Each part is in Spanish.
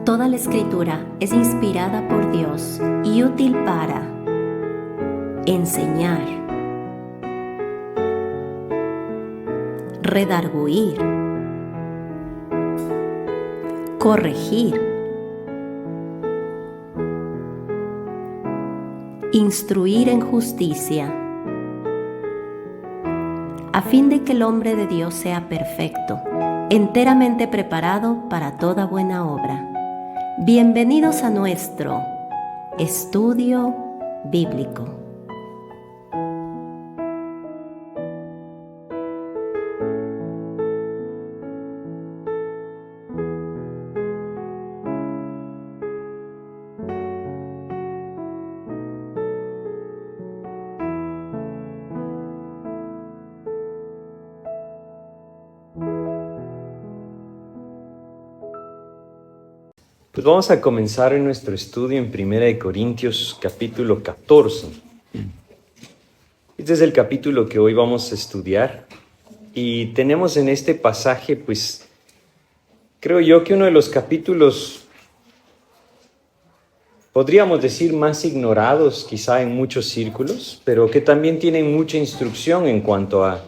Toda la Escritura es inspirada por Dios y útil para enseñar, redarguir, corregir, instruir en justicia, a fin de que el hombre de Dios sea perfecto, enteramente preparado para toda buena obra. Bienvenidos a nuestro estudio bíblico. Pues vamos a comenzar en nuestro estudio en 1 Corintios capítulo 14. Este es el capítulo que hoy vamos a estudiar y tenemos en este pasaje, pues, creo yo que uno de los capítulos, podríamos decir, más ignorados quizá en muchos círculos, pero que también tienen mucha instrucción en cuanto a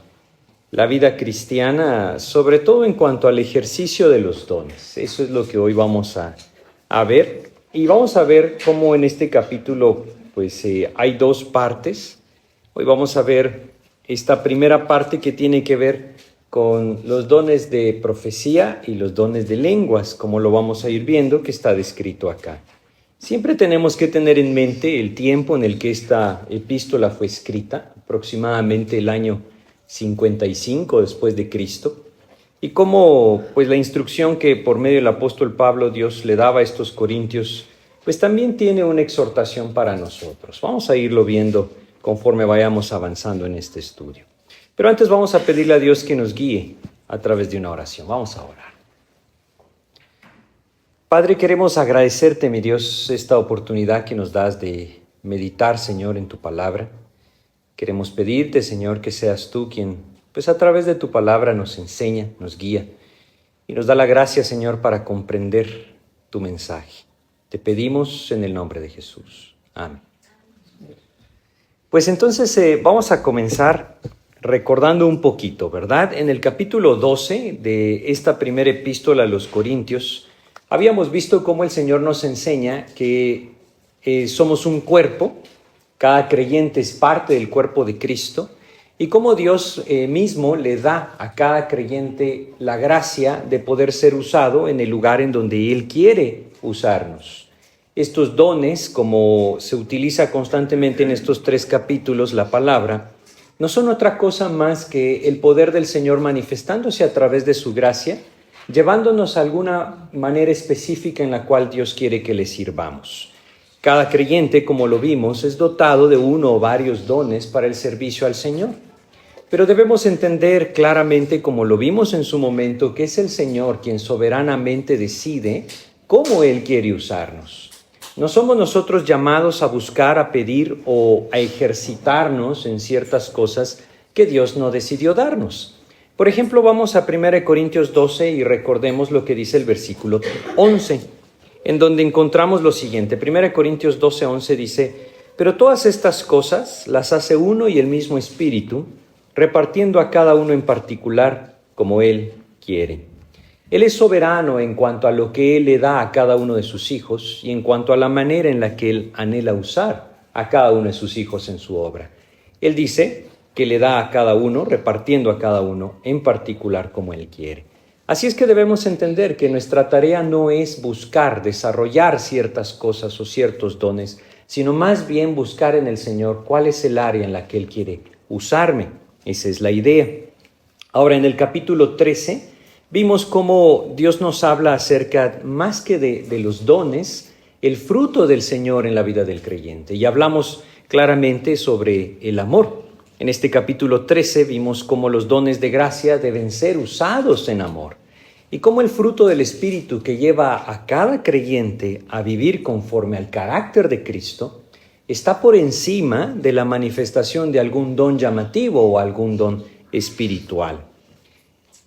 la vida cristiana, sobre todo en cuanto al ejercicio de los dones. Eso es lo que hoy vamos a ver, y vamos a ver cómo en este capítulo pues hay dos partes. Hoy vamos a ver esta primera parte que tiene que ver con los dones de profecía y los dones de lenguas, como lo vamos a ir viendo que está descrito acá. Siempre tenemos que tener en mente el tiempo en el que esta epístola fue escrita, aproximadamente el año 55 después de Cristo. Y cómo pues la instrucción que por medio del apóstol Pablo Dios le daba a estos corintios, pues también tiene una exhortación para nosotros. Vamos a irlo viendo conforme vayamos avanzando en este estudio. Pero antes vamos a pedirle a Dios que nos guíe a través de una oración. Vamos a orar. Padre, queremos agradecerte, mi Dios, esta oportunidad que nos das de meditar, Señor, en tu palabra. Queremos pedirte, Señor, que seas tú quien pues a través de tu palabra nos enseña, nos guía y nos da la gracia, Señor, para comprender tu mensaje. Te pedimos en el nombre de Jesús. Amén. Pues entonces vamos a comenzar recordando un poquito, ¿verdad? En el capítulo 12 de esta primera epístola a los Corintios, habíamos visto cómo el Señor nos enseña que somos un cuerpo, cada creyente es parte del cuerpo de Cristo, y cómo Dios mismo le da a cada creyente la gracia de poder ser usado en el lugar en donde Él quiere usarnos. Estos dones, como se utiliza constantemente en estos 3 capítulos la palabra, no son otra cosa más que el poder del Señor manifestándose a través de su gracia, llevándonos a alguna manera específica en la cual Dios quiere que le sirvamos. Cada creyente, como lo vimos, es dotado de uno o varios dones para el servicio al Señor. Pero debemos entender claramente, como lo vimos en su momento, que es el Señor quien soberanamente decide cómo Él quiere usarnos. No somos nosotros llamados a buscar, a pedir o a ejercitarnos en ciertas cosas que Dios no decidió darnos. Por ejemplo, vamos a 1 Corintios 12 y recordemos lo que dice el versículo 11. En donde encontramos lo siguiente. 1 Corintios 12:11 dice: pero todas estas cosas las hace uno y el mismo Espíritu, repartiendo a cada uno en particular como Él quiere. Él es soberano en cuanto a lo que Él le da a cada uno de sus hijos y en cuanto a la manera en la que Él anhela usar a cada uno de sus hijos en su obra. Él dice que le da a cada uno, repartiendo a cada uno en particular como Él quiere. Así es que debemos entender que nuestra tarea no es buscar desarrollar ciertas cosas o ciertos dones, sino más bien buscar en el Señor cuál es el área en la que Él quiere usarme. Esa es la idea. Ahora, en el capítulo 13, vimos cómo Dios nos habla acerca, más que de los dones, el fruto del Señor en la vida del creyente. Y hablamos claramente sobre el amor. En este capítulo 13 vimos cómo los dones de gracia deben ser usados en amor y cómo el fruto del Espíritu que lleva a cada creyente a vivir conforme al carácter de Cristo está por encima de la manifestación de algún don llamativo o algún don espiritual.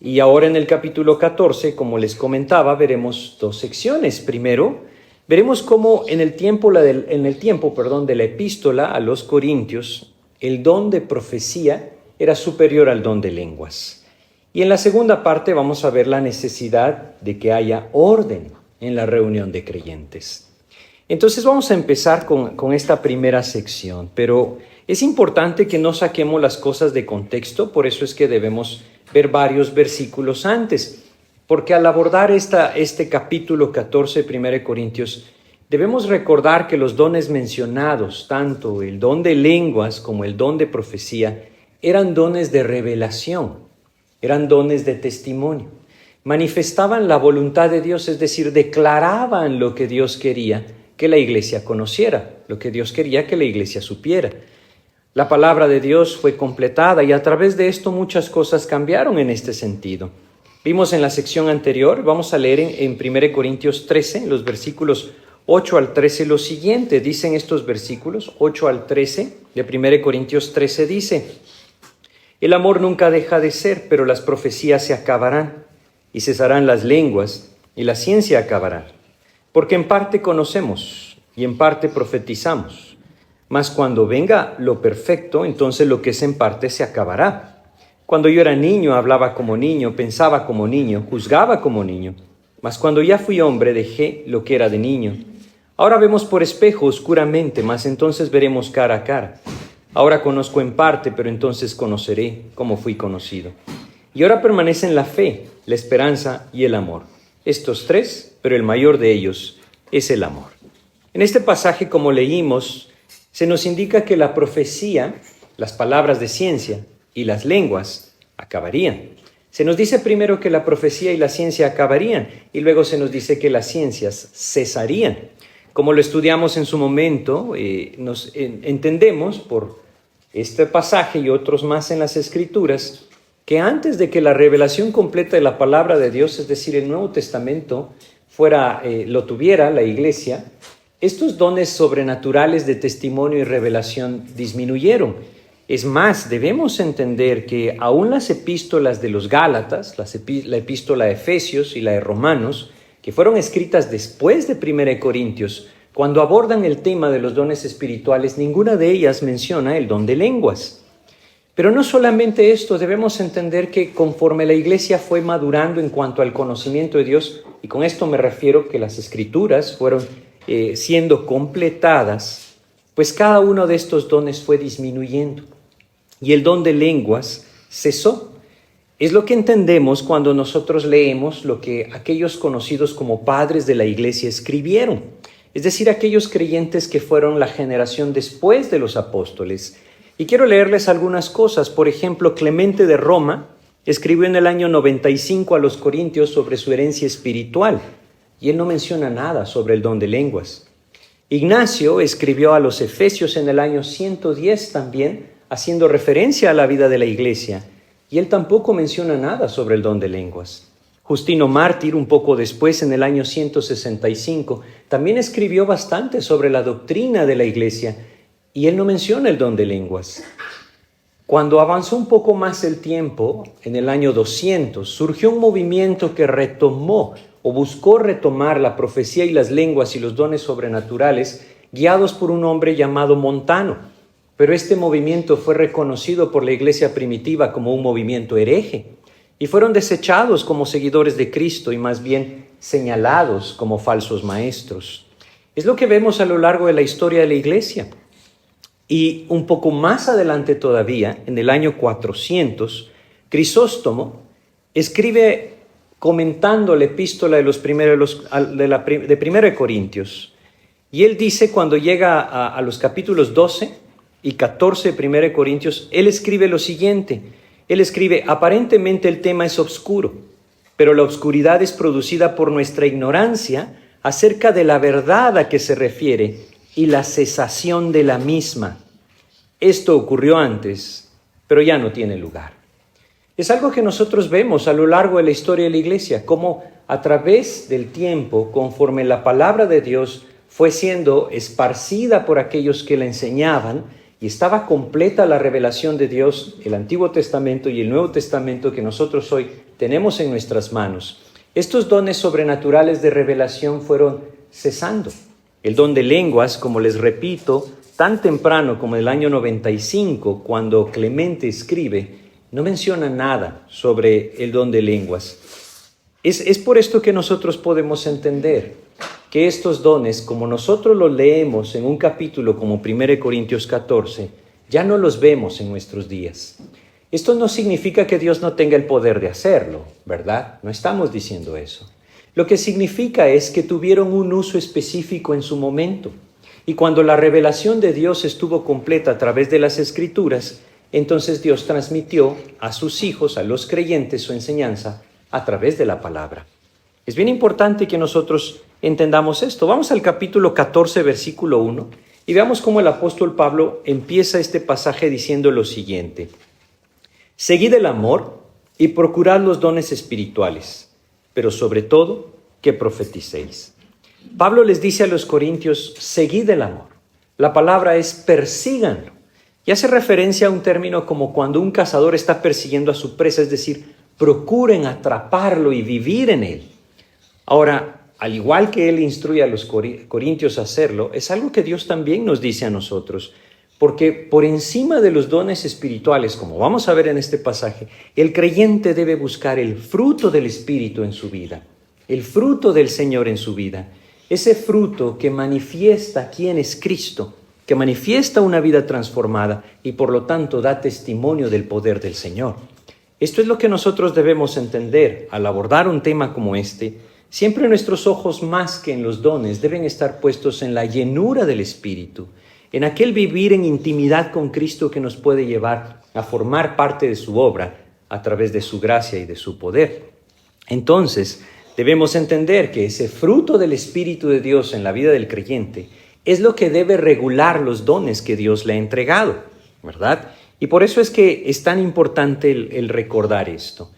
Y ahora en el capítulo 14, como les comentaba, veremos dos secciones. Primero, veremos cómo en el tiempo de la epístola a los Corintios, el don de profecía era superior al don de lenguas. Y en la segunda parte vamos a ver la necesidad de que haya orden en la reunión de creyentes. Entonces vamos a empezar con esta primera sección, pero es importante que no saquemos las cosas de contexto, por eso es que debemos ver varios versículos antes, porque al abordar este capítulo 14 de 1 Corintios, debemos recordar que los dones mencionados, tanto el don de lenguas como el don de profecía, eran dones de revelación, eran dones de testimonio. Manifestaban la voluntad de Dios, es decir, declaraban lo que Dios quería que la iglesia conociera, lo que Dios quería que la iglesia supiera. La palabra de Dios fue completada y a través de esto muchas cosas cambiaron en este sentido. Vimos en la sección anterior, vamos a leer en 1 Corintios 13, los versículos 8 al 13, lo siguiente, dicen estos versículos, 8 al 13, de 1 Corintios 13 dice: el amor nunca deja de ser, pero las profecías se acabarán, y cesarán las lenguas, y la ciencia acabará. Porque en parte conocemos, y en parte profetizamos. Mas cuando venga lo perfecto, entonces lo que es en parte se acabará. Cuando yo era niño, hablaba como niño, pensaba como niño, juzgaba como niño. Mas cuando ya fui hombre, dejé lo que era de niño. Ahora vemos por espejo oscuramente, mas entonces veremos cara a cara. Ahora conozco en parte, pero entonces conoceré como fui conocido. Y ahora permanecen la fe, la esperanza y el amor. Estos tres, pero el mayor de ellos es el amor. En este pasaje, como leímos, se nos indica que la profecía, las palabras de ciencia y las lenguas acabarían. Se nos dice primero que la profecía y la ciencia acabarían y luego se nos dice que las ciencias cesarían. Como lo estudiamos en su momento, entendemos por este pasaje y otros más en las Escrituras que antes de que la revelación completa de la palabra de Dios, es decir, el Nuevo Testamento, lo tuviera la iglesia, estos dones sobrenaturales de testimonio y revelación disminuyeron. Es más, debemos entender que aún las epístolas de los Gálatas, la epístola de Efesios y la de Romanos, que fueron escritas después de 1 Corintios, cuando abordan el tema de los dones espirituales, ninguna de ellas menciona el don de lenguas. Pero no solamente esto, debemos entender que conforme la iglesia fue madurando en cuanto al conocimiento de Dios, y con esto me refiero que las escrituras fueron siendo completadas, pues cada uno de estos dones fue disminuyendo y el don de lenguas cesó. Es lo que entendemos cuando nosotros leemos lo que aquellos conocidos como padres de la iglesia escribieron, es decir, aquellos creyentes que fueron la generación después de los apóstoles. Y quiero leerles algunas cosas. Por ejemplo, Clemente de Roma escribió en el año 95 a los Corintios sobre su herencia espiritual. Y él no menciona nada sobre el don de lenguas. Ignacio escribió a los Efesios en el año 110 también, haciendo referencia a la vida de la iglesia. Y él tampoco menciona nada sobre el don de lenguas. Justino Mártir, un poco después, en el año 165, también escribió bastante sobre la doctrina de la iglesia. Y él no menciona el don de lenguas. Cuando avanzó un poco más el tiempo, en el año 200, surgió un movimiento que retomó o buscó retomar la profecía y las lenguas y los dones sobrenaturales, guiados por un hombre llamado Montano. Pero este movimiento fue reconocido por la iglesia primitiva como un movimiento hereje y fueron desechados como seguidores de Cristo y más bien señalados como falsos maestros. Es lo que vemos a lo largo de la historia de la iglesia. Y un poco más adelante todavía, en el año 400, Crisóstomo escribe comentando la epístola de 1 Corintios. Y él dice, cuando llega a los capítulos 12 y 14 de 1 Corintios, él escribe lo siguiente. Él escribe: aparentemente el tema es oscuro, pero la oscuridad es producida por nuestra ignorancia acerca de la verdad a que se refiere y la cesación de la misma. Esto ocurrió antes, pero ya no tiene lugar. Es algo que nosotros vemos a lo largo de la historia de la iglesia, cómo a través del tiempo, conforme la palabra de Dios fue siendo esparcida por aquellos que la enseñaban y estaba completa la revelación de Dios, el Antiguo Testamento y el Nuevo Testamento que nosotros hoy tenemos en nuestras manos. Estos dones sobrenaturales de revelación fueron cesando. El don de lenguas, como les repito, tan temprano como el año 95, cuando Clemente escribe, no menciona nada sobre el don de lenguas. Es por esto que nosotros podemos entender que estos dones, como nosotros los leemos en un capítulo como 1 Corintios 14, ya no los vemos en nuestros días. Esto no significa que Dios no tenga el poder de hacerlo, ¿verdad? No estamos diciendo eso. Lo que significa es que tuvieron un uso específico en su momento. Y cuando la revelación de Dios estuvo completa a través de las Escrituras, entonces Dios transmitió a sus hijos, a los creyentes, su enseñanza a través de la palabra. Es bien importante que nosotros entendamos esto. Vamos al capítulo 14, versículo 1, y veamos cómo el apóstol Pablo empieza este pasaje diciendo lo siguiente. Seguid el amor y procurad los dones espirituales, pero sobre todo que profeticéis. Pablo les dice a los corintios, seguid el amor. La palabra es persíganlo. Y hace referencia a un término como cuando un cazador está persiguiendo a su presa, es decir, procuren atraparlo y vivir en él. Ahora, al igual que él instruye a los corintios a hacerlo, es algo que Dios también nos dice a nosotros. Porque por encima de los dones espirituales, como vamos a ver en este pasaje, el creyente debe buscar el fruto del Espíritu en su vida, el fruto del Señor en su vida, ese fruto que manifiesta quién es Cristo, que manifiesta una vida transformada y por lo tanto da testimonio del poder del Señor. Esto es lo que nosotros debemos entender al abordar un tema como este. Siempre nuestros ojos, más que en los dones, deben estar puestos en la llenura del Espíritu, en aquel vivir en intimidad con Cristo que nos puede llevar a formar parte de su obra a través de su gracia y de su poder. Entonces, debemos entender que ese fruto del Espíritu de Dios en la vida del creyente es lo que debe regular los dones que Dios le ha entregado, ¿verdad? Y por eso es que es tan importante el recordar esto.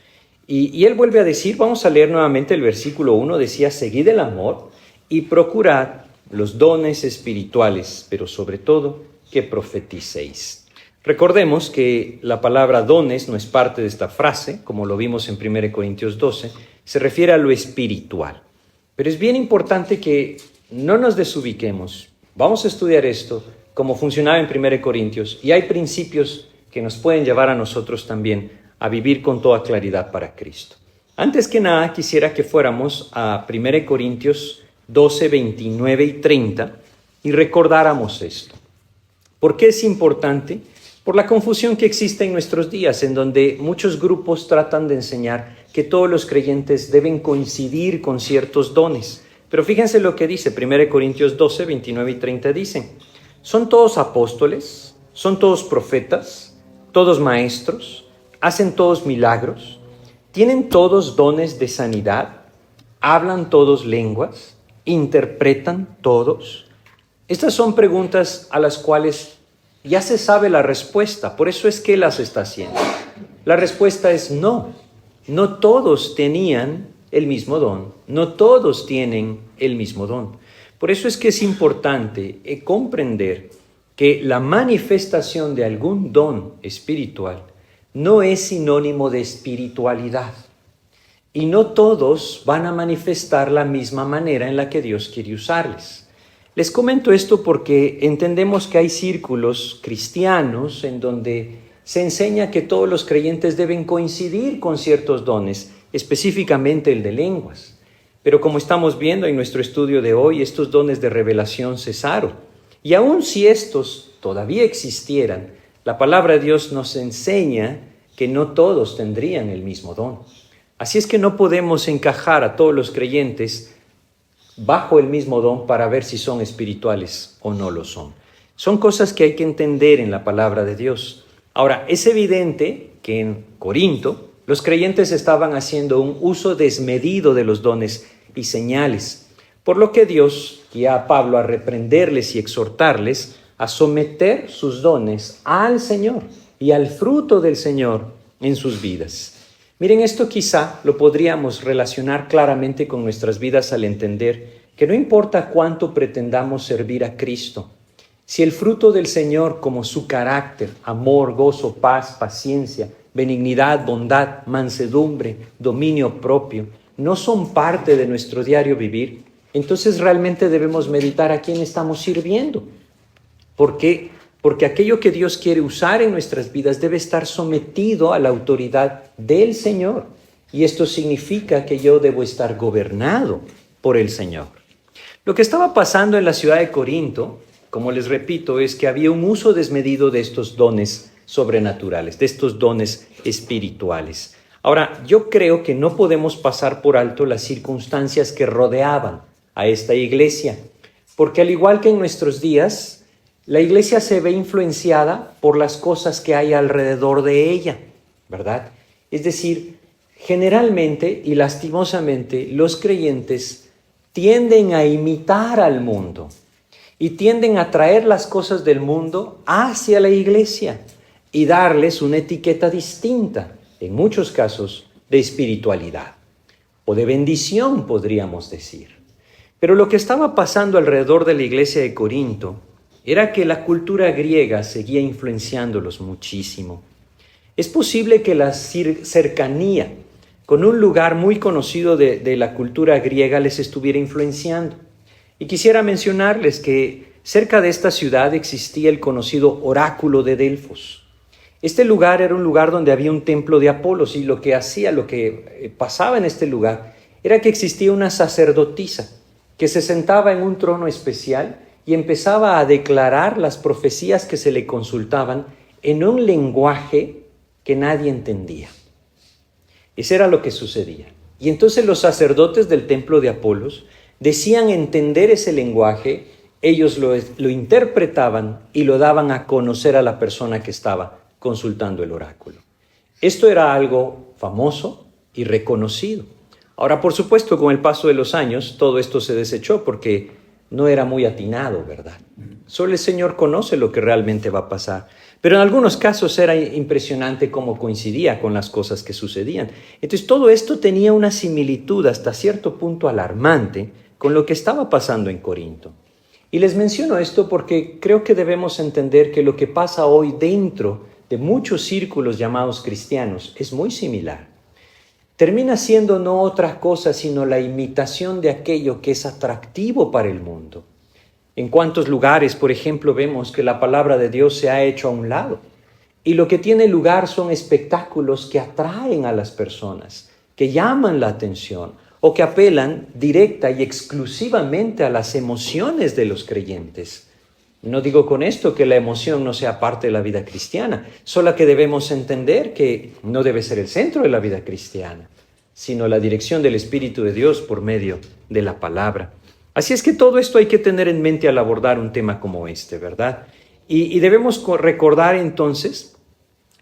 Y él vuelve a decir, vamos a leer nuevamente el versículo 1, decía, seguid el amor y procurad los dones espirituales, pero sobre todo que profeticéis. Recordemos que la palabra dones no es parte de esta frase, como lo vimos en 1 Corintios 12, se refiere a lo espiritual. Pero es bien importante que no nos desubiquemos. Vamos a estudiar esto, como funcionaba en 1 Corintios, y hay principios que nos pueden llevar a nosotros también a vivir con toda claridad para Cristo. Antes que nada, quisiera que fuéramos a 1 Corintios 12, 29 y 30 y recordáramos esto. ¿Por qué es importante? Por la confusión que existe en nuestros días, en donde muchos grupos tratan de enseñar que todos los creyentes deben coincidir con ciertos dones. Pero fíjense lo que dice 1 Corintios 12, 29 y 30 dicen, ¿son todos apóstoles? ¿Son todos profetas? ¿Todos maestros? ¿Hacen todos milagros? ¿Tienen todos dones de sanidad? ¿Hablan todos lenguas? ¿Interpretan todos? Estas son preguntas a las cuales ya se sabe la respuesta, por eso es que las está haciendo. La respuesta es no. No todos tenían el mismo don, no todos tienen el mismo don. Por eso es que es importante comprender que la manifestación de algún don espiritual no es sinónimo de espiritualidad. Y no todos van a manifestar la misma manera en la que Dios quiere usarles. Les comento esto porque entendemos que hay círculos cristianos en donde se enseña que todos los creyentes deben coincidir con ciertos dones, específicamente el de lenguas. Pero como estamos viendo en nuestro estudio de hoy, estos dones de revelación cesaron. Y aun si estos todavía existieran, la palabra de Dios nos enseña que no todos tendrían el mismo don. Así es que no podemos encajar a todos los creyentes bajo el mismo don para ver si son espirituales o no lo son. Son cosas que hay que entender en la palabra de Dios. Ahora, es evidente que en Corinto los creyentes estaban haciendo un uso desmedido de los dones y señales, por lo que Dios guía a Pablo a reprenderles y exhortarles a someter sus dones al Señor y al fruto del Señor en sus vidas. Miren, esto quizá lo podríamos relacionar claramente con nuestras vidas al entender que no importa cuánto pretendamos servir a Cristo, si el fruto del Señor como su carácter, amor, gozo, paz, paciencia, benignidad, bondad, mansedumbre, dominio propio, no son parte de nuestro diario vivir, entonces realmente debemos meditar a quién estamos sirviendo. ¿Por qué? Porque aquello que Dios quiere usar en nuestras vidas debe estar sometido a la autoridad del Señor. Y esto significa que yo debo estar gobernado por el Señor. Lo que estaba pasando en la ciudad de Corinto, como les repito, es que había un uso desmedido de estos dones sobrenaturales, de estos dones espirituales. Ahora, yo creo que no podemos pasar por alto las circunstancias que rodeaban a esta iglesia, porque al igual que en nuestros días, la iglesia se ve influenciada por las cosas que hay alrededor de ella, ¿verdad? Es decir, generalmente y lastimosamente los creyentes tienden a imitar al mundo y tienden a traer las cosas del mundo hacia la iglesia y darles una etiqueta distinta, en muchos casos, de espiritualidad o de bendición, podríamos decir. Pero lo que estaba pasando alrededor de la iglesia de Corinto era que la cultura griega seguía influenciándolos muchísimo. Es posible que la cercanía con un lugar muy conocido de la cultura griega les estuviera influenciando. Y quisiera mencionarles que cerca de esta ciudad existía el conocido oráculo de Delfos. Este lugar era un lugar donde había un templo de Apolos y lo que pasaba en este lugar era que existía una sacerdotisa que se sentaba en un trono especial y empezaba a declarar las profecías que se le consultaban en un lenguaje que nadie entendía. Eso era lo que sucedía. Y entonces los sacerdotes del templo de Apolos decían entender ese lenguaje, ellos lo interpretaban y lo daban a conocer a la persona que estaba consultando el oráculo. Esto era algo famoso y reconocido. Ahora, por supuesto, con el paso de los años, todo esto se desechó porque no era muy atinado, ¿verdad? Solo el Señor conoce lo que realmente va a pasar. Pero en algunos casos era impresionante cómo coincidía con las cosas que sucedían. Entonces todo esto tenía una similitud hasta cierto punto alarmante con lo que estaba pasando en Corinto. Y les menciono esto porque creo que debemos entender que lo que pasa hoy dentro de muchos círculos llamados cristianos es muy similar. Termina siendo no otra cosa sino la imitación de aquello que es atractivo para el mundo. En cuántos lugares, por ejemplo, vemos que la palabra de Dios se ha hecho a un lado y lo que tiene lugar son espectáculos que atraen a las personas, que llaman la atención o que apelan directa y exclusivamente a las emociones de los creyentes. No digo con esto que la emoción no sea parte de la vida cristiana, solo que debemos entender que no debe ser el centro de la vida cristiana, sino la dirección del Espíritu de Dios por medio de la palabra. Así es que todo esto hay que tener en mente al abordar un tema como este, ¿verdad? Y debemos recordar entonces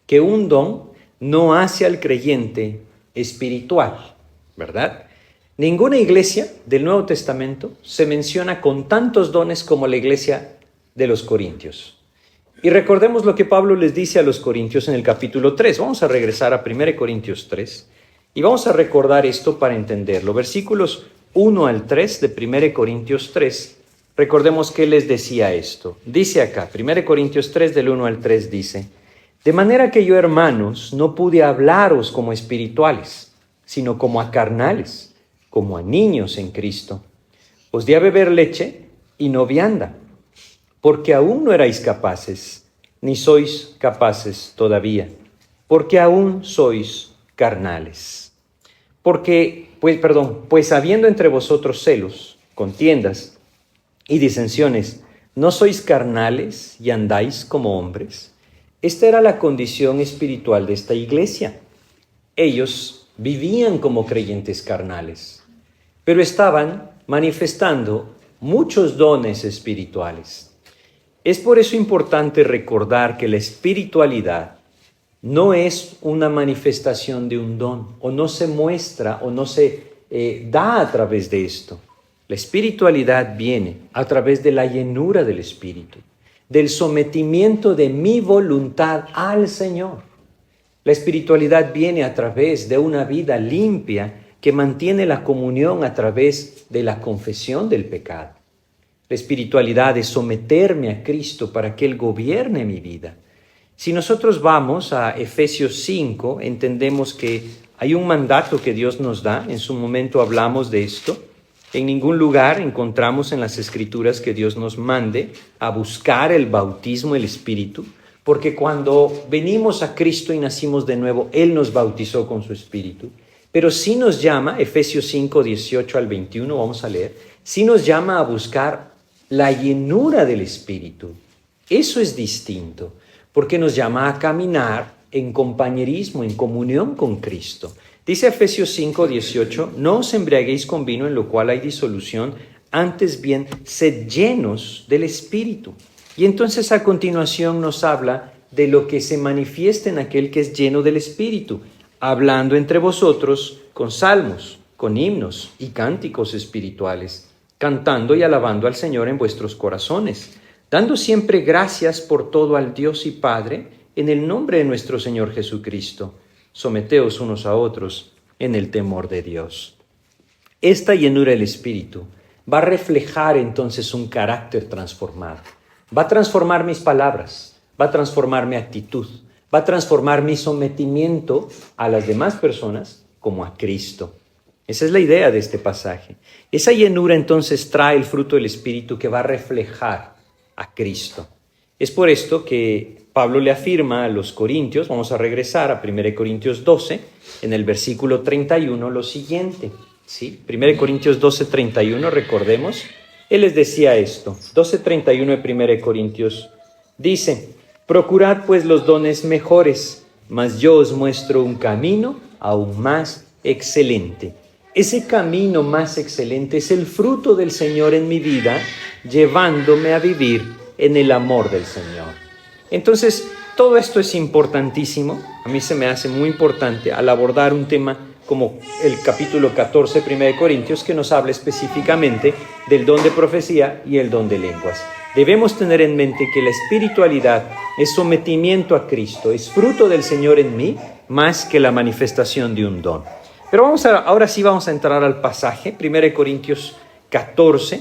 que un don no hace al creyente espiritual, ¿verdad? Ninguna iglesia del Nuevo Testamento se menciona con tantos dones como la iglesia de los Corintios. Y recordemos lo que Pablo les dice a los Corintios en el capítulo 3. Vamos a regresar a 1 Corintios 3 y vamos a recordar esto para entenderlo. Versículos 1 al 3 de 1 Corintios 3. Recordemos que les decía esto. Dice acá, 1 Corintios 3 del 1 al 3 dice: de manera que yo, hermanos, no pude hablaros como espirituales, sino como a carnales, como a niños en Cristo. Os di a beber leche y no vianda, porque aún no erais capaces, ni sois capaces todavía, porque aún sois carnales. Pues habiendo entre vosotros celos, contiendas y disensiones, ¿no sois carnales y andáis como hombres? Esta era la condición espiritual de esta iglesia. Ellos vivían como creyentes carnales, pero estaban manifestando muchos dones espirituales. Es por eso importante recordar que la espiritualidad no es una manifestación de un don, o no se muestra o no se da a través de esto. La espiritualidad viene a través de la llenura del Espíritu, del sometimiento de mi voluntad al Señor. La espiritualidad viene a través de una vida limpia que mantiene la comunión a través de la confesión del pecado. La espiritualidad es someterme a Cristo para que Él gobierne mi vida. Si nosotros vamos a Efesios 5, entendemos que hay un mandato que Dios nos da. En su momento hablamos de esto. En ningún lugar encontramos en las Escrituras que Dios nos mande a buscar el bautismo del Espíritu, porque cuando venimos a Cristo y nacimos de nuevo, Él nos bautizó con su Espíritu. Pero sí nos llama, Efesios 5, 18 al 21, vamos a leer, sí nos llama a buscar la llenura del Espíritu. Eso es distinto, porque nos llama a caminar en compañerismo, en comunión con Cristo. Dice Efesios 5, 18, no os embriaguéis con vino en lo cual hay disolución, antes bien, sed llenos del Espíritu. Y entonces a continuación nos habla de lo que se manifiesta en aquel que es lleno del Espíritu, hablando entre vosotros con salmos, con himnos y cánticos espirituales, cantando y alabando al Señor en vuestros corazones, dando siempre gracias por todo al Dios y Padre, en el nombre de nuestro Señor Jesucristo. Someteos unos a otros en el temor de Dios. Esta llenura del Espíritu va a reflejar entonces un carácter transformado. Va a transformar mis palabras, va a transformar mi actitud, va a transformar mi sometimiento a las demás personas como a Cristo. Esa es la idea de este pasaje. Esa llenura entonces trae el fruto del Espíritu que va a reflejar a Cristo. Es por esto que Pablo le afirma a los corintios, vamos a regresar a 1 Corintios 12, en el versículo 31, lo siguiente. ¿Sí? 1 Corintios 12, 31, recordemos, él les decía esto, 12:31 de 1 Corintios, dice, procurad pues los dones mejores, mas yo os muestro un camino aún más excelente. Ese camino más excelente es el fruto del Señor en mi vida, llevándome a vivir en el amor del Señor. Entonces, todo esto es importantísimo, a mí se me hace muy importante al abordar un tema como el capítulo 14, 1 Corintios, que nos habla específicamente del don de profecía y el don de lenguas. Debemos tener en mente que la espiritualidad es sometimiento a Cristo, es fruto del Señor en mí, más que la manifestación de un don. Pero ahora sí vamos a entrar al pasaje, 1 Corintios 14.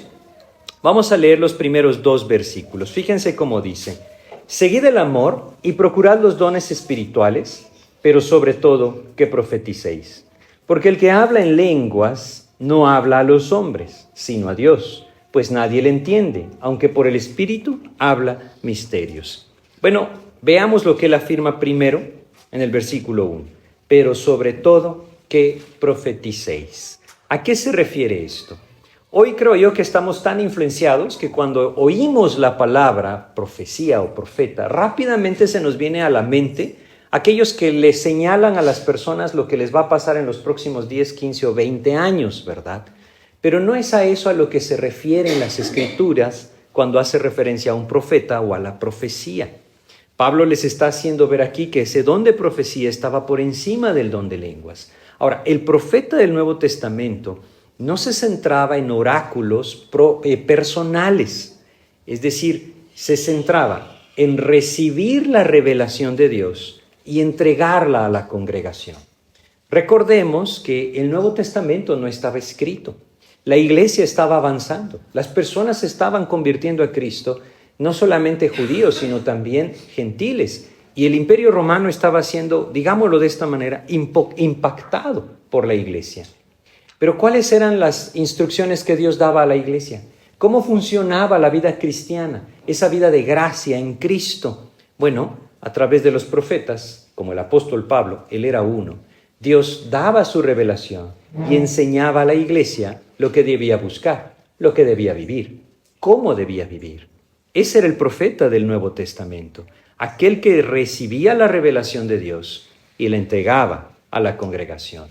Vamos a leer los primeros 2 versículos. Fíjense cómo dice, seguid el amor y procurad los dones espirituales, pero sobre todo que profeticéis. Porque el que habla en lenguas no habla a los hombres, sino a Dios, pues nadie le entiende, aunque por el Espíritu habla misterios. Bueno, veamos lo que él afirma primero en el versículo 1. Pero sobre todo que profeticéis. ¿A qué se refiere esto? Hoy creo yo que estamos tan influenciados que cuando oímos la palabra profecía o profeta, rápidamente se nos viene a la mente aquellos que le señalan a las personas lo que les va a pasar en los próximos 10, 15 o 20 años, ¿verdad? Pero no es a eso a lo que se refieren las Escrituras cuando hace referencia a un profeta o a la profecía. Pablo les está haciendo ver aquí que ese don de profecía estaba por encima del don de lenguas. Ahora, el profeta del Nuevo Testamento no se centraba en oráculos personales, es decir, se centraba en recibir la revelación de Dios y entregarla a la congregación. Recordemos que el Nuevo Testamento no estaba escrito. La iglesia estaba avanzando. Las personas se estaban convirtiendo a Cristo, no solamente judíos, sino también gentiles. Y el Imperio Romano estaba siendo, digámoslo de esta manera, impactado por la iglesia. Pero ¿cuáles eran las instrucciones que Dios daba a la iglesia? ¿Cómo funcionaba la vida cristiana? Esa vida de gracia en Cristo. Bueno, a través de los profetas, como el apóstol Pablo, él era uno. Dios daba su revelación y enseñaba a la iglesia lo que debía buscar, lo que debía vivir, cómo debía vivir. Ese era el profeta del Nuevo Testamento, aquel que recibía la revelación de Dios y la entregaba a la congregación.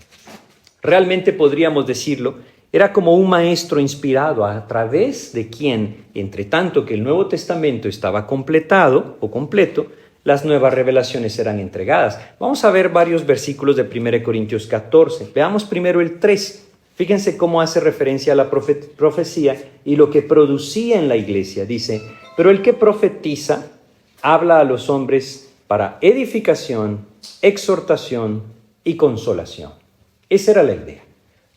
Realmente podríamos decirlo, era como un maestro inspirado a través de quien, entre tanto que el Nuevo Testamento estaba completado o completo, las nuevas revelaciones eran entregadas. Vamos a ver varios versículos de 1 Corintios 14. Veamos primero el 3. Fíjense cómo hace referencia a la profecía y lo que producía en la iglesia. Dice, pero el que profetiza habla a los hombres para edificación, exhortación y consolación. Esa era la idea.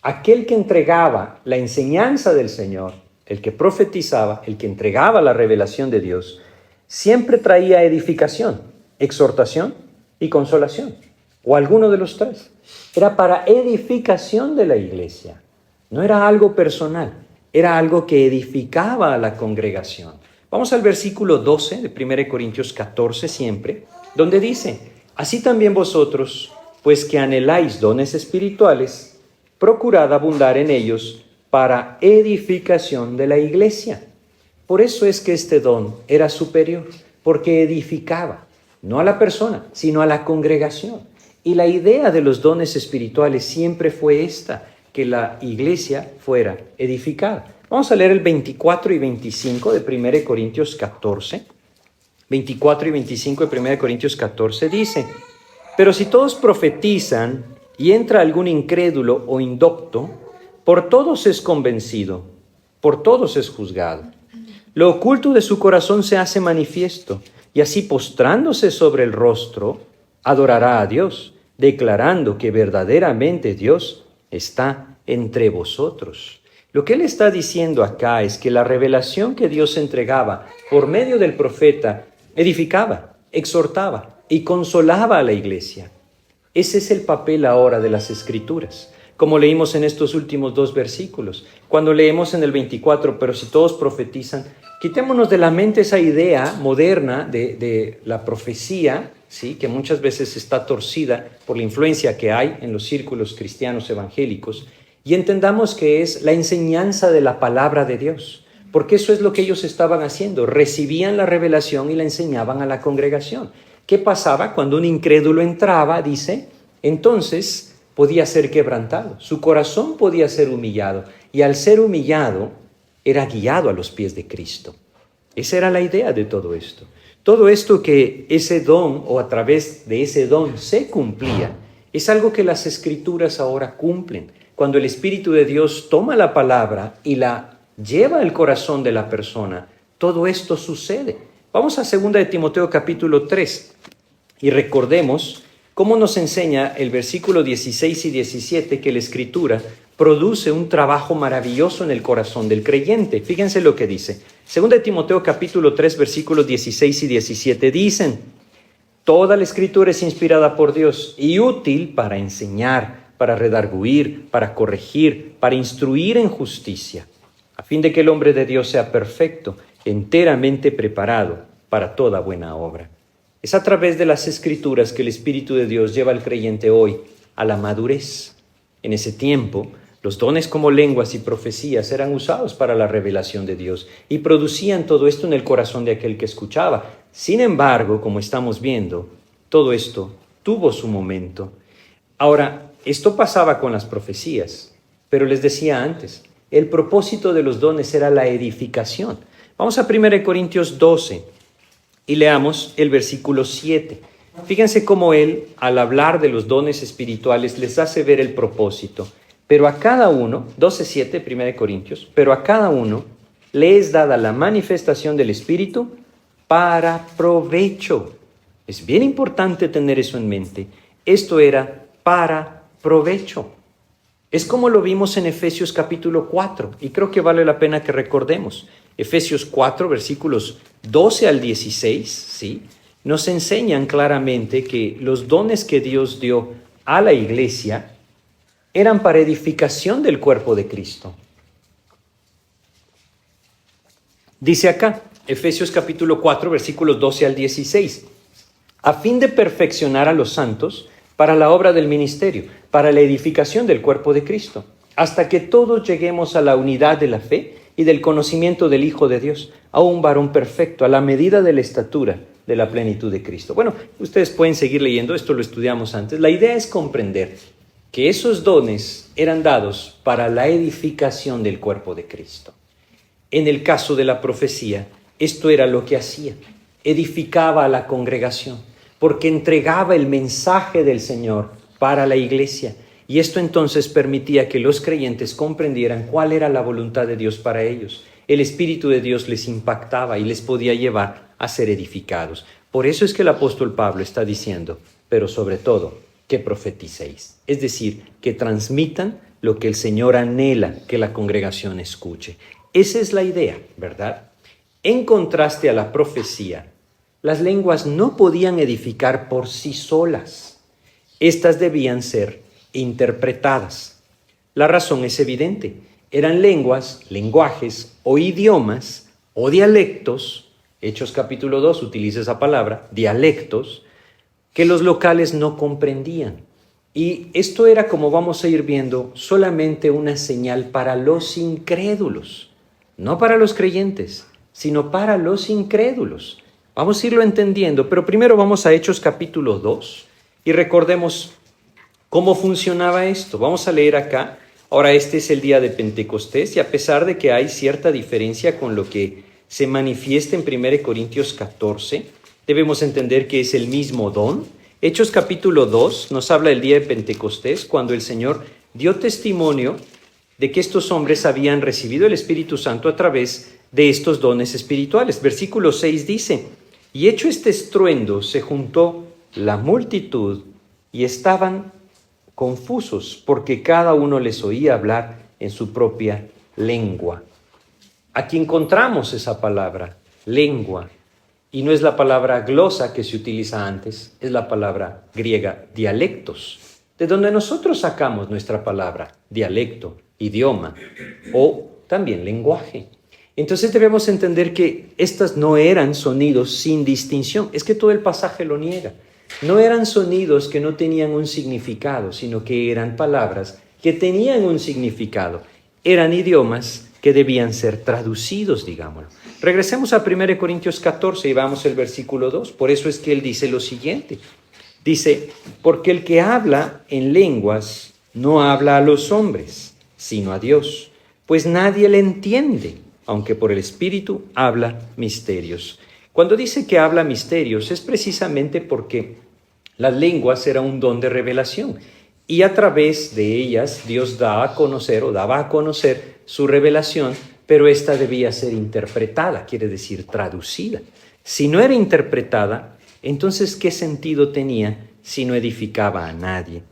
Aquel que entregaba la enseñanza del Señor, el que profetizaba, el que entregaba la revelación de Dios, siempre traía edificación, exhortación y consolación, o alguno de los tres. Era para edificación de la iglesia. No era algo personal, era algo que edificaba a la congregación. Vamos al versículo 12 de 1 Corintios 14 siempre, donde dice: así también vosotros, pues que anheláis dones espirituales, procurad abundar en ellos para edificación de la iglesia. Por eso es que este don era superior, porque edificaba, no a la persona, sino a la congregación. Y la idea de los dones espirituales siempre fue esta, que la iglesia fuera edificada. Vamos a leer el 24 y 25 de 1 Corintios 14. 24 y 25 de 1 Corintios 14 dice: pero si todos profetizan y entra algún incrédulo o indocto, por todos es convencido, por todos es juzgado. Lo oculto de su corazón se hace manifiesto, y así postrándose sobre el rostro, adorará a Dios, declarando que verdaderamente Dios está entre vosotros. Lo que él está diciendo acá es que la revelación que Dios entregaba por medio del profeta edificaba, exhortaba y consolaba a la iglesia. Ese es el papel ahora de las Escrituras, como leímos en estos últimos dos versículos. Cuando leemos en el 24, pero si todos profetizan, quitémonos de la mente esa idea moderna de la profecía, ¿sí?, que muchas veces está torcida por la influencia que hay en los círculos cristianos evangélicos, y entendamos que es la enseñanza de la palabra de Dios, porque eso es lo que ellos estaban haciendo, recibían la revelación y la enseñaban a la congregación. ¿Qué pasaba cuando un incrédulo entraba? Dice, entonces podía ser quebrantado, su corazón podía ser humillado, y al ser humillado era guiado a los pies de Cristo. Esa era la idea de todo esto. Todo esto que ese don o a través de ese don se cumplía, es algo que las Escrituras ahora cumplen. Cuando el Espíritu de Dios toma la palabra y la lleva al corazón de la persona, todo esto sucede. Vamos a 2 de Timoteo capítulo 3 y recordemos cómo nos enseña el versículo 16 y 17 que la Escritura produce un trabajo maravilloso en el corazón del creyente. Fíjense lo que dice. 2 de Timoteo capítulo 3 versículos 16 y 17 dicen: toda la Escritura es inspirada por Dios y útil para enseñar, para redarguir, para corregir, para instruir en justicia, a fin de que el hombre de Dios sea perfecto, enteramente preparado para toda buena obra. Es a través de las Escrituras que el Espíritu de Dios lleva al creyente hoy a la madurez. En ese tiempo, los dones como lenguas y profecías eran usados para la revelación de Dios y producían todo esto en el corazón de aquel que escuchaba. Sin embargo, como estamos viendo, todo esto tuvo su momento. Ahora, esto pasaba con las profecías, pero les decía antes, el propósito de los dones era la edificación. Vamos a 1 Corintios 12 y leamos el versículo 7. Fíjense cómo él, al hablar de los dones espirituales, les hace ver el propósito. Pero a cada uno, 12:7, 1 Corintios, pero a cada uno le es dada la manifestación del Espíritu para provecho. Es bien importante tener eso en mente. Esto era para provecho. Es como lo vimos en Efesios capítulo 4, y creo que vale la pena que recordemos. Efesios 4, versículos 12 al 16, ¿sí?, nos enseñan claramente que los dones que Dios dio a la iglesia eran para edificación del cuerpo de Cristo. Dice acá, Efesios capítulo 4, versículos 12 al 16, a fin de perfeccionar a los santos para la obra del ministerio, para la edificación del cuerpo de Cristo, hasta que todos lleguemos a la unidad de la fe y del conocimiento del Hijo de Dios, a un varón perfecto, a la medida de la estatura de la plenitud de Cristo. Bueno, ustedes pueden seguir leyendo, esto lo estudiamos antes. La idea es comprender que esos dones eran dados para la edificación del cuerpo de Cristo. En el caso de la profecía, esto era lo que hacía, edificaba a la congregación, porque entregaba el mensaje del Señor para la iglesia. Y esto entonces permitía que los creyentes comprendieran cuál era la voluntad de Dios para ellos. El Espíritu de Dios les impactaba y les podía llevar a ser edificados. Por eso es que el apóstol Pablo está diciendo, pero sobre todo, que profeticéis. Es decir, que transmitan lo que el Señor anhela que la congregación escuche. Esa es la idea, ¿verdad? En contraste a la profecía, las lenguas no podían edificar por sí solas. Estas debían ser interpretadas. La razón es evidente. Eran lenguas, lenguajes o idiomas o dialectos, Hechos capítulo 2 utiliza esa palabra, dialectos, que los locales no comprendían. Y esto era, como vamos a ir viendo, solamente una señal para los incrédulos, no para los creyentes, sino para los incrédulos. Vamos a irlo entendiendo, pero primero vamos a Hechos capítulo 2 y recordemos cómo funcionaba esto. Vamos a leer acá. Ahora, este es el día de Pentecostés y a pesar de que hay cierta diferencia con lo que se manifiesta en 1 Corintios 14, debemos entender que es el mismo don. Hechos capítulo 2 nos habla del día de Pentecostés, cuando el Señor dio testimonio de que estos hombres habían recibido el Espíritu Santo a través de estos dones espirituales. Versículo 6 dice: y hecho este estruendo, se juntó la multitud y estaban confusos, porque cada uno les oía hablar en su propia lengua. Aquí encontramos esa palabra, lengua, y no es la palabra glosa que se utiliza antes, es la palabra griega dialectos, de donde nosotros sacamos nuestra palabra dialecto, idioma o también lenguaje. Entonces debemos entender que estas no eran sonidos sin distinción, es que todo el pasaje lo niega. No eran sonidos que no tenían un significado, sino que eran palabras que tenían un significado. Eran idiomas que debían ser traducidos, digámoslo. Regresemos a 1 Corintios 14 y vamos al versículo 2. Por eso es que él dice lo siguiente. Dice: porque el que habla en lenguas no habla a los hombres, sino a Dios, pues nadie le entiende, aunque por el Espíritu habla misterios. Cuando dice que habla misterios es precisamente porque las lenguas eran un don de revelación y a través de ellas Dios daba a conocer su revelación, pero esta debía ser interpretada, quiere decir traducida. Si no era interpretada, entonces ¿qué sentido tenía si no edificaba a nadie?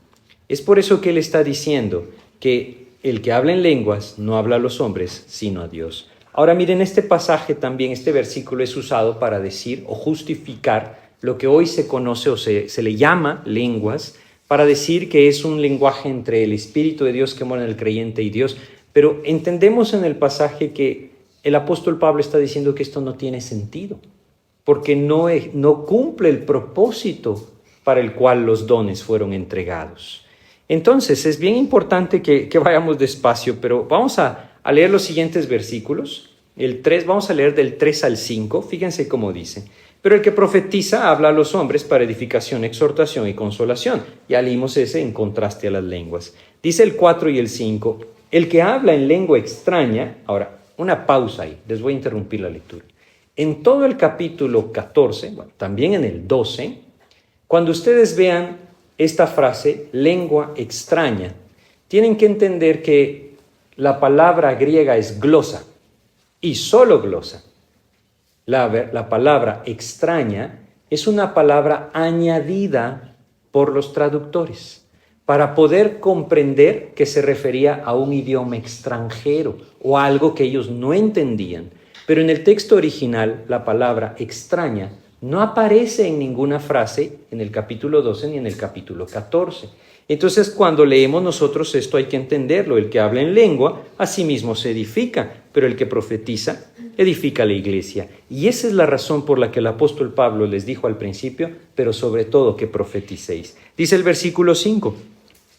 Es por eso que él está diciendo que el que habla en lenguas no habla a los hombres, sino a Dios. Ahora miren, este pasaje también, este versículo es usado para decir o justificar lo que hoy se conoce o se le llama lenguas, para decir que es un lenguaje entre el Espíritu de Dios que mora en el creyente y Dios. Pero entendemos en el pasaje que el apóstol Pablo está diciendo que esto no tiene sentido, porque no cumple el propósito para el cual los dones fueron entregados. Entonces es bien importante que vayamos despacio, pero vamos a leer los siguientes versículos. Vamos a leer del 3 al 5, fíjense cómo dice: pero el que profetiza habla a los hombres para edificación, exhortación y consolación. Ya leímos ese en contraste a las lenguas. Dice el 4 y el 5, el que habla en lengua extraña. Ahora, una pausa ahí, les voy a interrumpir la lectura. En todo el capítulo 14, también en el 12, cuando ustedes vean esta frase, lengua extraña, tienen que entender que la palabra griega es glosa, y solo glosa. La palabra extraña es una palabra añadida por los traductores para poder comprender que se refería a un idioma extranjero o a algo que ellos no entendían. Pero en el texto original, la palabra extraña no aparece en ninguna frase en el capítulo 12 ni en el capítulo 14. Entonces, cuando leemos nosotros esto hay que entenderlo. El que habla en lengua, a sí mismo se edifica, pero el que profetiza, edifica la iglesia. Y esa es la razón por la que el apóstol Pablo les dijo al principio, pero sobre todo que profeticéis. Dice el versículo 5,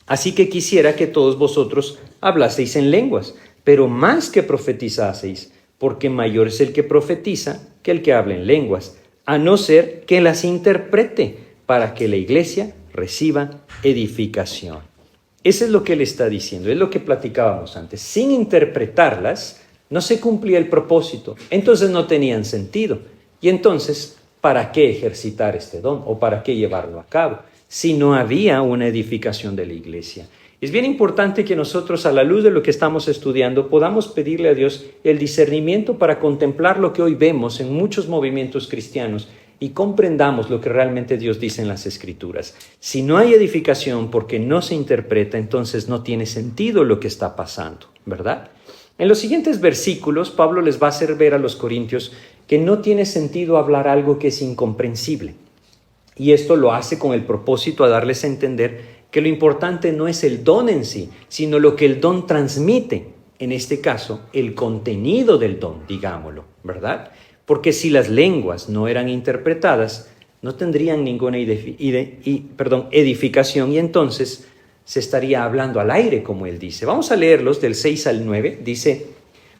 así que quisiera que todos vosotros hablaseis en lenguas, pero más que profetizaseis, porque mayor es el que profetiza que el que habla en lenguas, a no ser que las interprete, para que la iglesia reciba edificación. Eso es lo que él está diciendo, es lo que platicábamos antes. Sin interpretarlas, no se cumplía el propósito, entonces no tenían sentido. Y entonces, ¿para qué ejercitar este don o para qué llevarlo a cabo si no había una edificación de la iglesia? Es bien importante que nosotros, a la luz de lo que estamos estudiando, podamos pedirle a Dios el discernimiento para contemplar lo que hoy vemos en muchos movimientos cristianos y comprendamos lo que realmente Dios dice en las Escrituras. Si no hay edificación porque no se interpreta, entonces no tiene sentido lo que está pasando, ¿verdad? En los siguientes versículos, Pablo les va a hacer ver a los corintios que no tiene sentido hablar algo que es incomprensible. Y esto lo hace con el propósito a darles a entender que lo importante no es el don en sí, sino lo que el don transmite. En este caso, el contenido del don, digámoslo, ¿verdad? Porque si las lenguas no eran interpretadas, no tendrían ninguna edificación y entonces se estaría hablando al aire, como él dice. Vamos a leerlos del 6 al 9. Dice: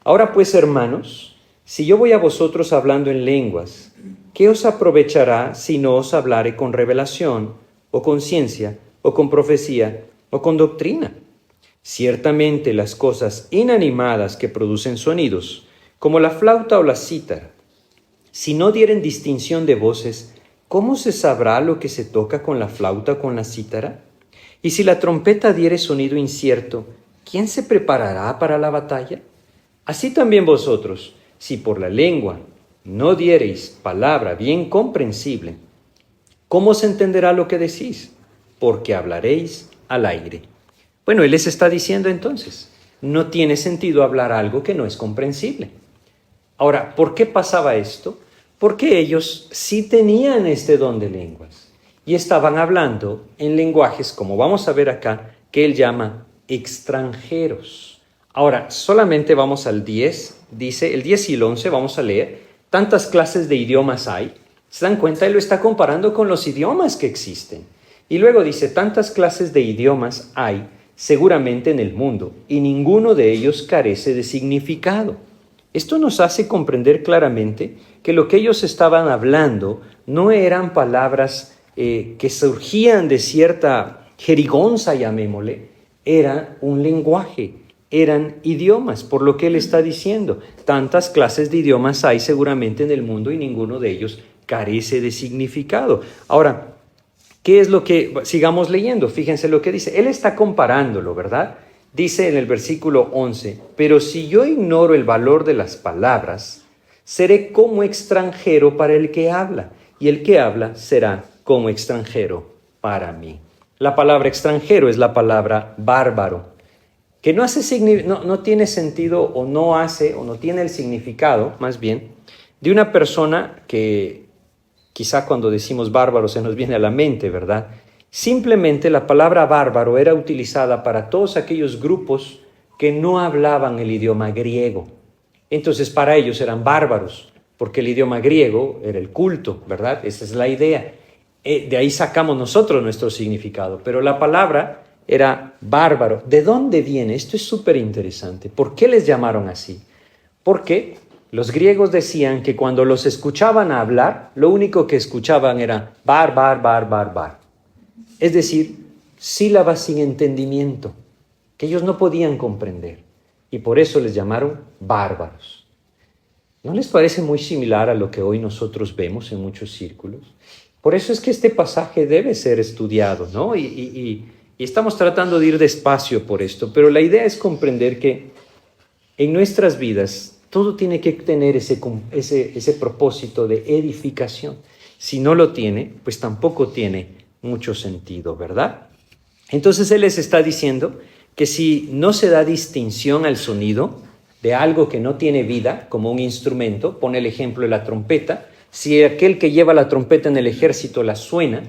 ahora pues, hermanos, si yo voy a vosotros hablando en lenguas, ¿qué os aprovechará si no os hablare con revelación, o con ciencia, o con profecía, o con doctrina? Ciertamente las cosas inanimadas que producen sonidos, como la flauta o la cítara, si no dieren distinción de voces, ¿cómo se sabrá lo que se toca con la flauta o con la cítara? Y si la trompeta diere sonido incierto, ¿quién se preparará para la batalla? Así también vosotros, si por la lengua no diereis palabra bien comprensible, ¿cómo se entenderá lo que decís? Porque hablaréis al aire. Bueno, él les está diciendo entonces, no tiene sentido hablar algo que no es comprensible. Ahora, ¿por qué pasaba esto? Porque ellos sí tenían este don de lenguas y estaban hablando en lenguajes, como vamos a ver acá, que él llama extranjeros. Ahora, solamente vamos al 10, dice el 10 y el 11, vamos a leer. Tantas clases de idiomas hay. ¿Se dan cuenta? Él lo está comparando con los idiomas que existen. Y luego dice, tantas clases de idiomas hay seguramente en el mundo, y ninguno de ellos carece de significado. Esto nos hace comprender claramente que lo que ellos estaban hablando no eran palabras que surgían de cierta jerigonza, llamémosle, era un lenguaje, eran idiomas, por lo que él está diciendo. Tantas clases de idiomas hay seguramente en el mundo y ninguno de ellos carece de significado. Ahora, ¿qué es lo que? Sigamos leyendo, fíjense lo que dice. Él está comparándolo, ¿verdad? Dice en el versículo 11, pero si yo ignoro el valor de las palabras, seré como extranjero para el que habla, y el que habla será como extranjero para mí. La palabra extranjero es la palabra bárbaro, que no tiene sentido o no tiene el significado, más bien, de una persona que quizá cuando decimos bárbaro se nos viene a la mente, ¿verdad? Simplemente la palabra bárbaro era utilizada para todos aquellos grupos que no hablaban el idioma griego. Entonces para ellos eran bárbaros, porque el idioma griego era el culto, ¿verdad? Esa es la idea. De ahí sacamos nosotros nuestro significado, pero la palabra era bárbaro. ¿De dónde viene? Esto es súper interesante. ¿Por qué les llamaron así? Porque los griegos decían que cuando los escuchaban hablar, lo único que escuchaban era bar, bar, bar, bar, bar. Es decir, sílabas sin entendimiento, que ellos no podían comprender. Y por eso les llamaron bárbaros. ¿No les parece muy similar a lo que hoy nosotros vemos en muchos círculos? Por eso es que este pasaje debe ser estudiado, ¿no? Y estamos tratando de ir despacio por esto, pero la idea es comprender que en nuestras vidas todo tiene que tener ese propósito de edificación. Si no lo tiene, pues tampoco tiene mucho sentido, ¿verdad? Entonces él les está diciendo que si no se da distinción al sonido de algo que no tiene vida, como un instrumento, pone el ejemplo de la trompeta, si aquel que lleva la trompeta en el ejército la suena,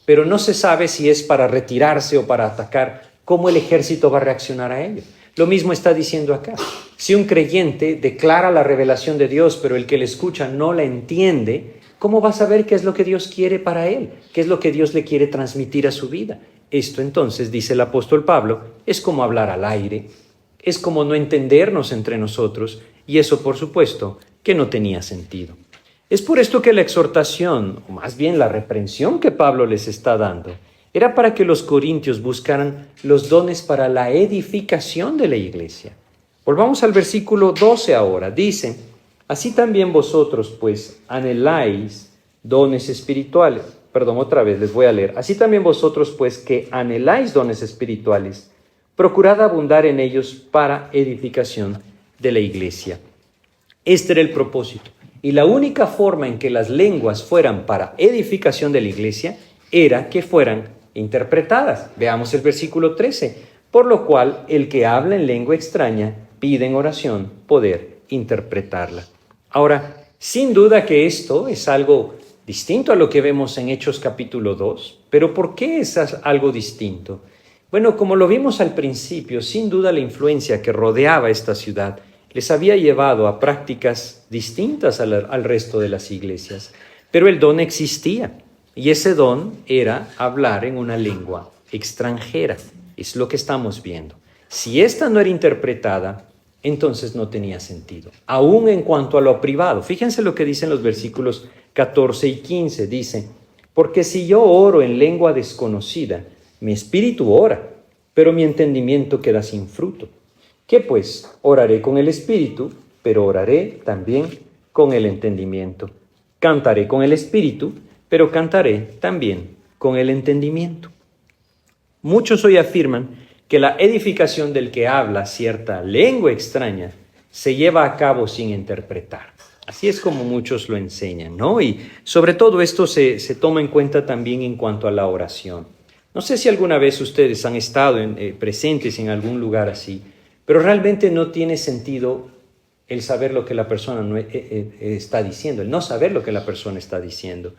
pero no se sabe si es para retirarse o para atacar, ¿cómo el ejército va a reaccionar a ello? Lo mismo está diciendo acá. Si un creyente declara la revelación de Dios, pero el que le escucha no la entiende, ¿cómo va a saber qué es lo que Dios quiere para él? ¿Qué es lo que Dios le quiere transmitir a su vida? Esto entonces, dice el apóstol Pablo, es como hablar al aire, es como no entendernos entre nosotros, y eso, por supuesto, que no tenía sentido. Es por esto que la exhortación, o más bien la reprensión que Pablo les está dando, era para que los corintios buscaran los dones para la edificación de la iglesia. Volvamos al versículo 12 ahora. Dice, así también vosotros, pues, anheláis dones espirituales. Perdón, otra vez les voy a leer. Así también vosotros, pues, que anheláis dones espirituales, procurad abundar en ellos para edificación de la iglesia. Este era el propósito. Y la única forma en que las lenguas fueran para edificación de la iglesia era que fueran interpretadas. Veamos el versículo 13. Por lo cual, el que habla en lengua extraña pide en oración poder interpretarla. Ahora, Sin duda que esto es algo distinto a lo que vemos en Hechos capítulo 2, pero ¿por qué es algo distinto? Bueno, como lo vimos al principio, sin duda la influencia que rodeaba esta ciudad les había llevado a prácticas distintas al resto de las iglesias, pero el don existía y ese don era hablar en una lengua extranjera, es lo que estamos viendo. Si esta no era interpretada, entonces no tenía sentido. Aún en cuanto a lo privado, fíjense lo que dicen los versículos 14 y 15, dice, porque si yo oro en lengua desconocida, mi espíritu ora, pero mi entendimiento queda sin fruto. ¿Qué pues? Oraré con el espíritu, pero oraré también con el entendimiento. Cantaré con el espíritu, pero cantaré también con el entendimiento. Muchos hoy afirman que la edificación del que habla cierta lengua extraña se lleva a cabo sin interpretar. Así es como muchos lo enseñan, ¿no? Y sobre todo esto se toma en cuenta también en cuanto a la oración. No sé si alguna vez ustedes han estado presentes en algún lugar así, pero realmente no tiene sentido el saber lo que la persona está diciendo, el no saber lo que la persona está diciendo.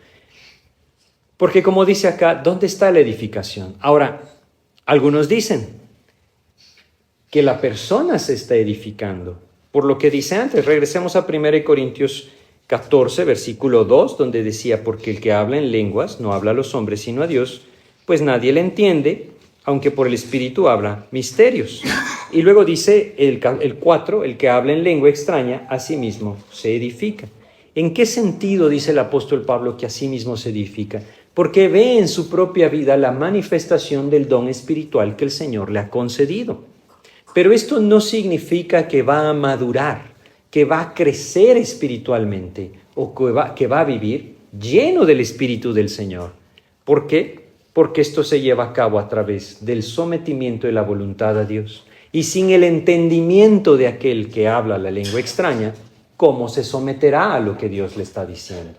Porque como dice acá, ¿dónde está la edificación? Ahora, algunos dicen que la persona se está edificando. Por lo que dice antes, regresemos a 1 Corintios 14, versículo 2, donde decía, porque el que habla en lenguas no habla a los hombres sino a Dios, pues nadie le entiende, aunque por el Espíritu habla misterios. Y luego dice el 4, el que habla en lengua extraña, a sí mismo se edifica. ¿En qué sentido dice el apóstol Pablo que a sí mismo se edifica? Porque ve en su propia vida la manifestación del don espiritual que el Señor le ha concedido. Pero esto no significa que va a madurar, que va a crecer espiritualmente o que va a vivir lleno del Espíritu del Señor. ¿Por qué? Porque esto se lleva a cabo a través del sometimiento de la voluntad a Dios. Y sin el entendimiento de aquel que habla la lengua extraña, ¿cómo se someterá a lo que Dios le está diciendo?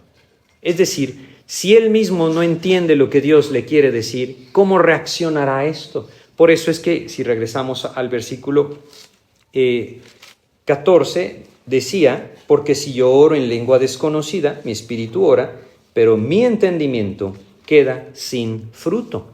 Es decir, si él mismo no entiende lo que Dios le quiere decir, ¿cómo reaccionará a esto? Por eso es que, si regresamos al versículo 14, decía, porque si yo oro en lengua desconocida, mi espíritu ora, pero mi entendimiento queda sin fruto.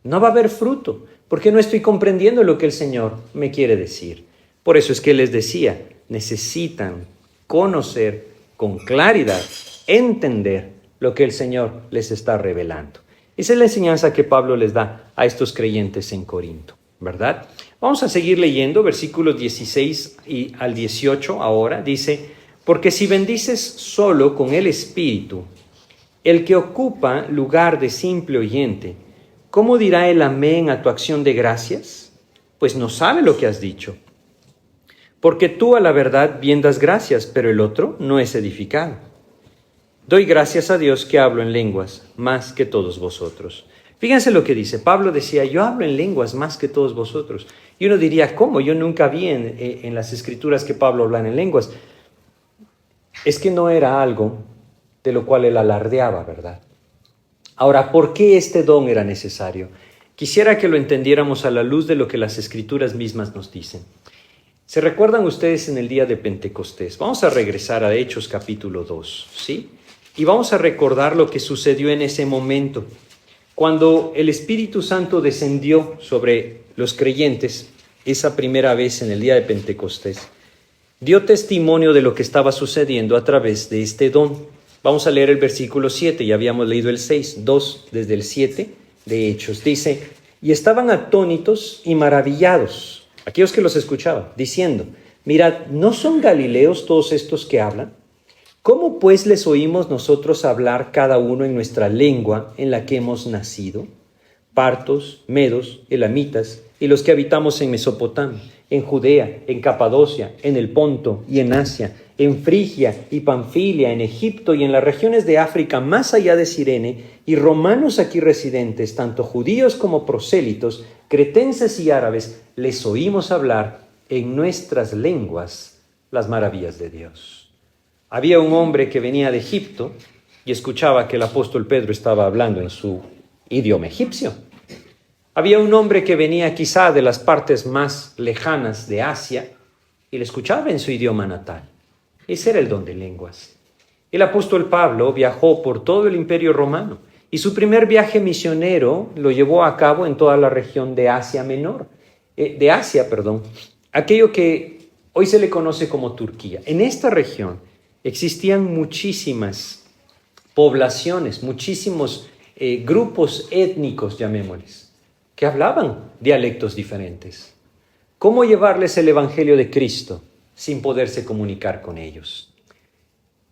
No va a haber fruto, porque no estoy comprendiendo lo que el Señor me quiere decir. Por eso es que les decía, necesitan conocer con claridad, entender lo que el Señor les está revelando. Esa es la enseñanza que Pablo les da a estos creyentes en Corinto, ¿verdad? Vamos a seguir leyendo versículos 16 y al 18 ahora. Dice, porque si bendices solo con el Espíritu, el que ocupa lugar de simple oyente, ¿cómo dirá el amén a tu acción de gracias? Pues no sabe lo que has dicho. Porque tú a la verdad bien das gracias, pero el otro no es edificado. Doy gracias a Dios que hablo en lenguas más que todos vosotros. Fíjense lo que dice. Pablo decía, yo hablo en lenguas más que todos vosotros. Y uno diría, ¿cómo? Yo nunca vi en las escrituras que Pablo habla en lenguas. Es que no era algo de lo cual él alardeaba, ¿verdad? Ahora, ¿por qué este don era necesario? Quisiera que lo entendiéramos a la luz de lo que las escrituras mismas nos dicen. ¿Se recuerdan ustedes en el día de Pentecostés? Vamos a regresar a Hechos capítulo 2, ¿sí? Y vamos a recordar lo que sucedió en ese momento. Cuando el Espíritu Santo descendió sobre los creyentes, esa primera vez en el día de Pentecostés, dio testimonio de lo que estaba sucediendo a través de este don. Vamos a leer el versículo 7, ya habíamos leído el 6, 2 desde el 7 de Hechos. Dice, y estaban atónitos y maravillados, aquellos que los escuchaban, diciendo, mirad, ¿no son galileos todos estos que hablan? ¿Cómo pues les oímos nosotros hablar cada uno en nuestra lengua en la que hemos nacido? Partos, medos, elamitas y los que habitamos en Mesopotamia, en Judea, en Capadocia, en el Ponto y en Asia, en Frigia y Panfilia, en Egipto y en las regiones de África más allá de Cirene, y romanos aquí residentes, tanto judíos como prosélitos, cretenses y árabes, les oímos hablar en nuestras lenguas las maravillas de Dios. Había un hombre que venía de Egipto y escuchaba que el apóstol Pedro estaba hablando en su idioma egipcio. Había un hombre que venía quizá de las partes más lejanas de Asia y le escuchaba en su idioma natal. Ese era el don de lenguas. El apóstol Pablo viajó por todo el Imperio Romano y su primer viaje misionero lo llevó a cabo en toda la región de Asia, aquello que hoy se le conoce como Turquía. En esta región existían muchísimas poblaciones, muchísimos grupos étnicos, llamémosles, que hablaban dialectos diferentes. ¿Cómo llevarles el Evangelio de Cristo sin poderse comunicar con ellos?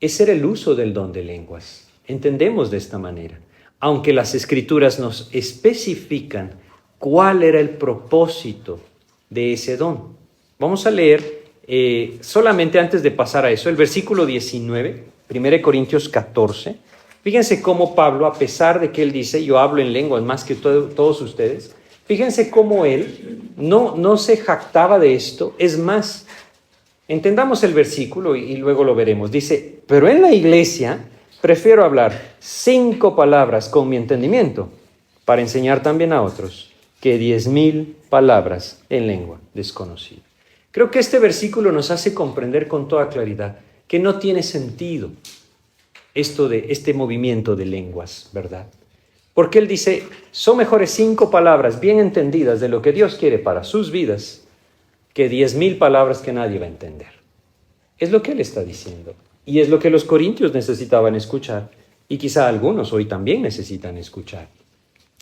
Ese era el uso del don de lenguas. Entendemos de esta manera. Aunque las Escrituras nos especifican cuál era el propósito de ese don. Vamos a leer solamente antes de pasar a eso, el versículo 19, 1 Corintios 14. Fíjense cómo Pablo, a pesar de que él dice, yo hablo en lenguas más que todos ustedes, fíjense cómo él no se jactaba de esto. Es más, entendamos el versículo y luego lo veremos. Dice, pero en la iglesia prefiero hablar 5 palabras con mi entendimiento para enseñar también a otros que 10,000 palabras en lengua desconocida. Creo que este versículo nos hace comprender con toda claridad que no tiene sentido esto de este movimiento de lenguas, ¿verdad? Porque él dice, son mejores 5 palabras bien entendidas de lo que Dios quiere para sus vidas que 10,000 palabras que nadie va a entender. Es lo que él está diciendo. Y es lo que los corintios necesitaban escuchar. Y quizá algunos hoy también necesitan escuchar.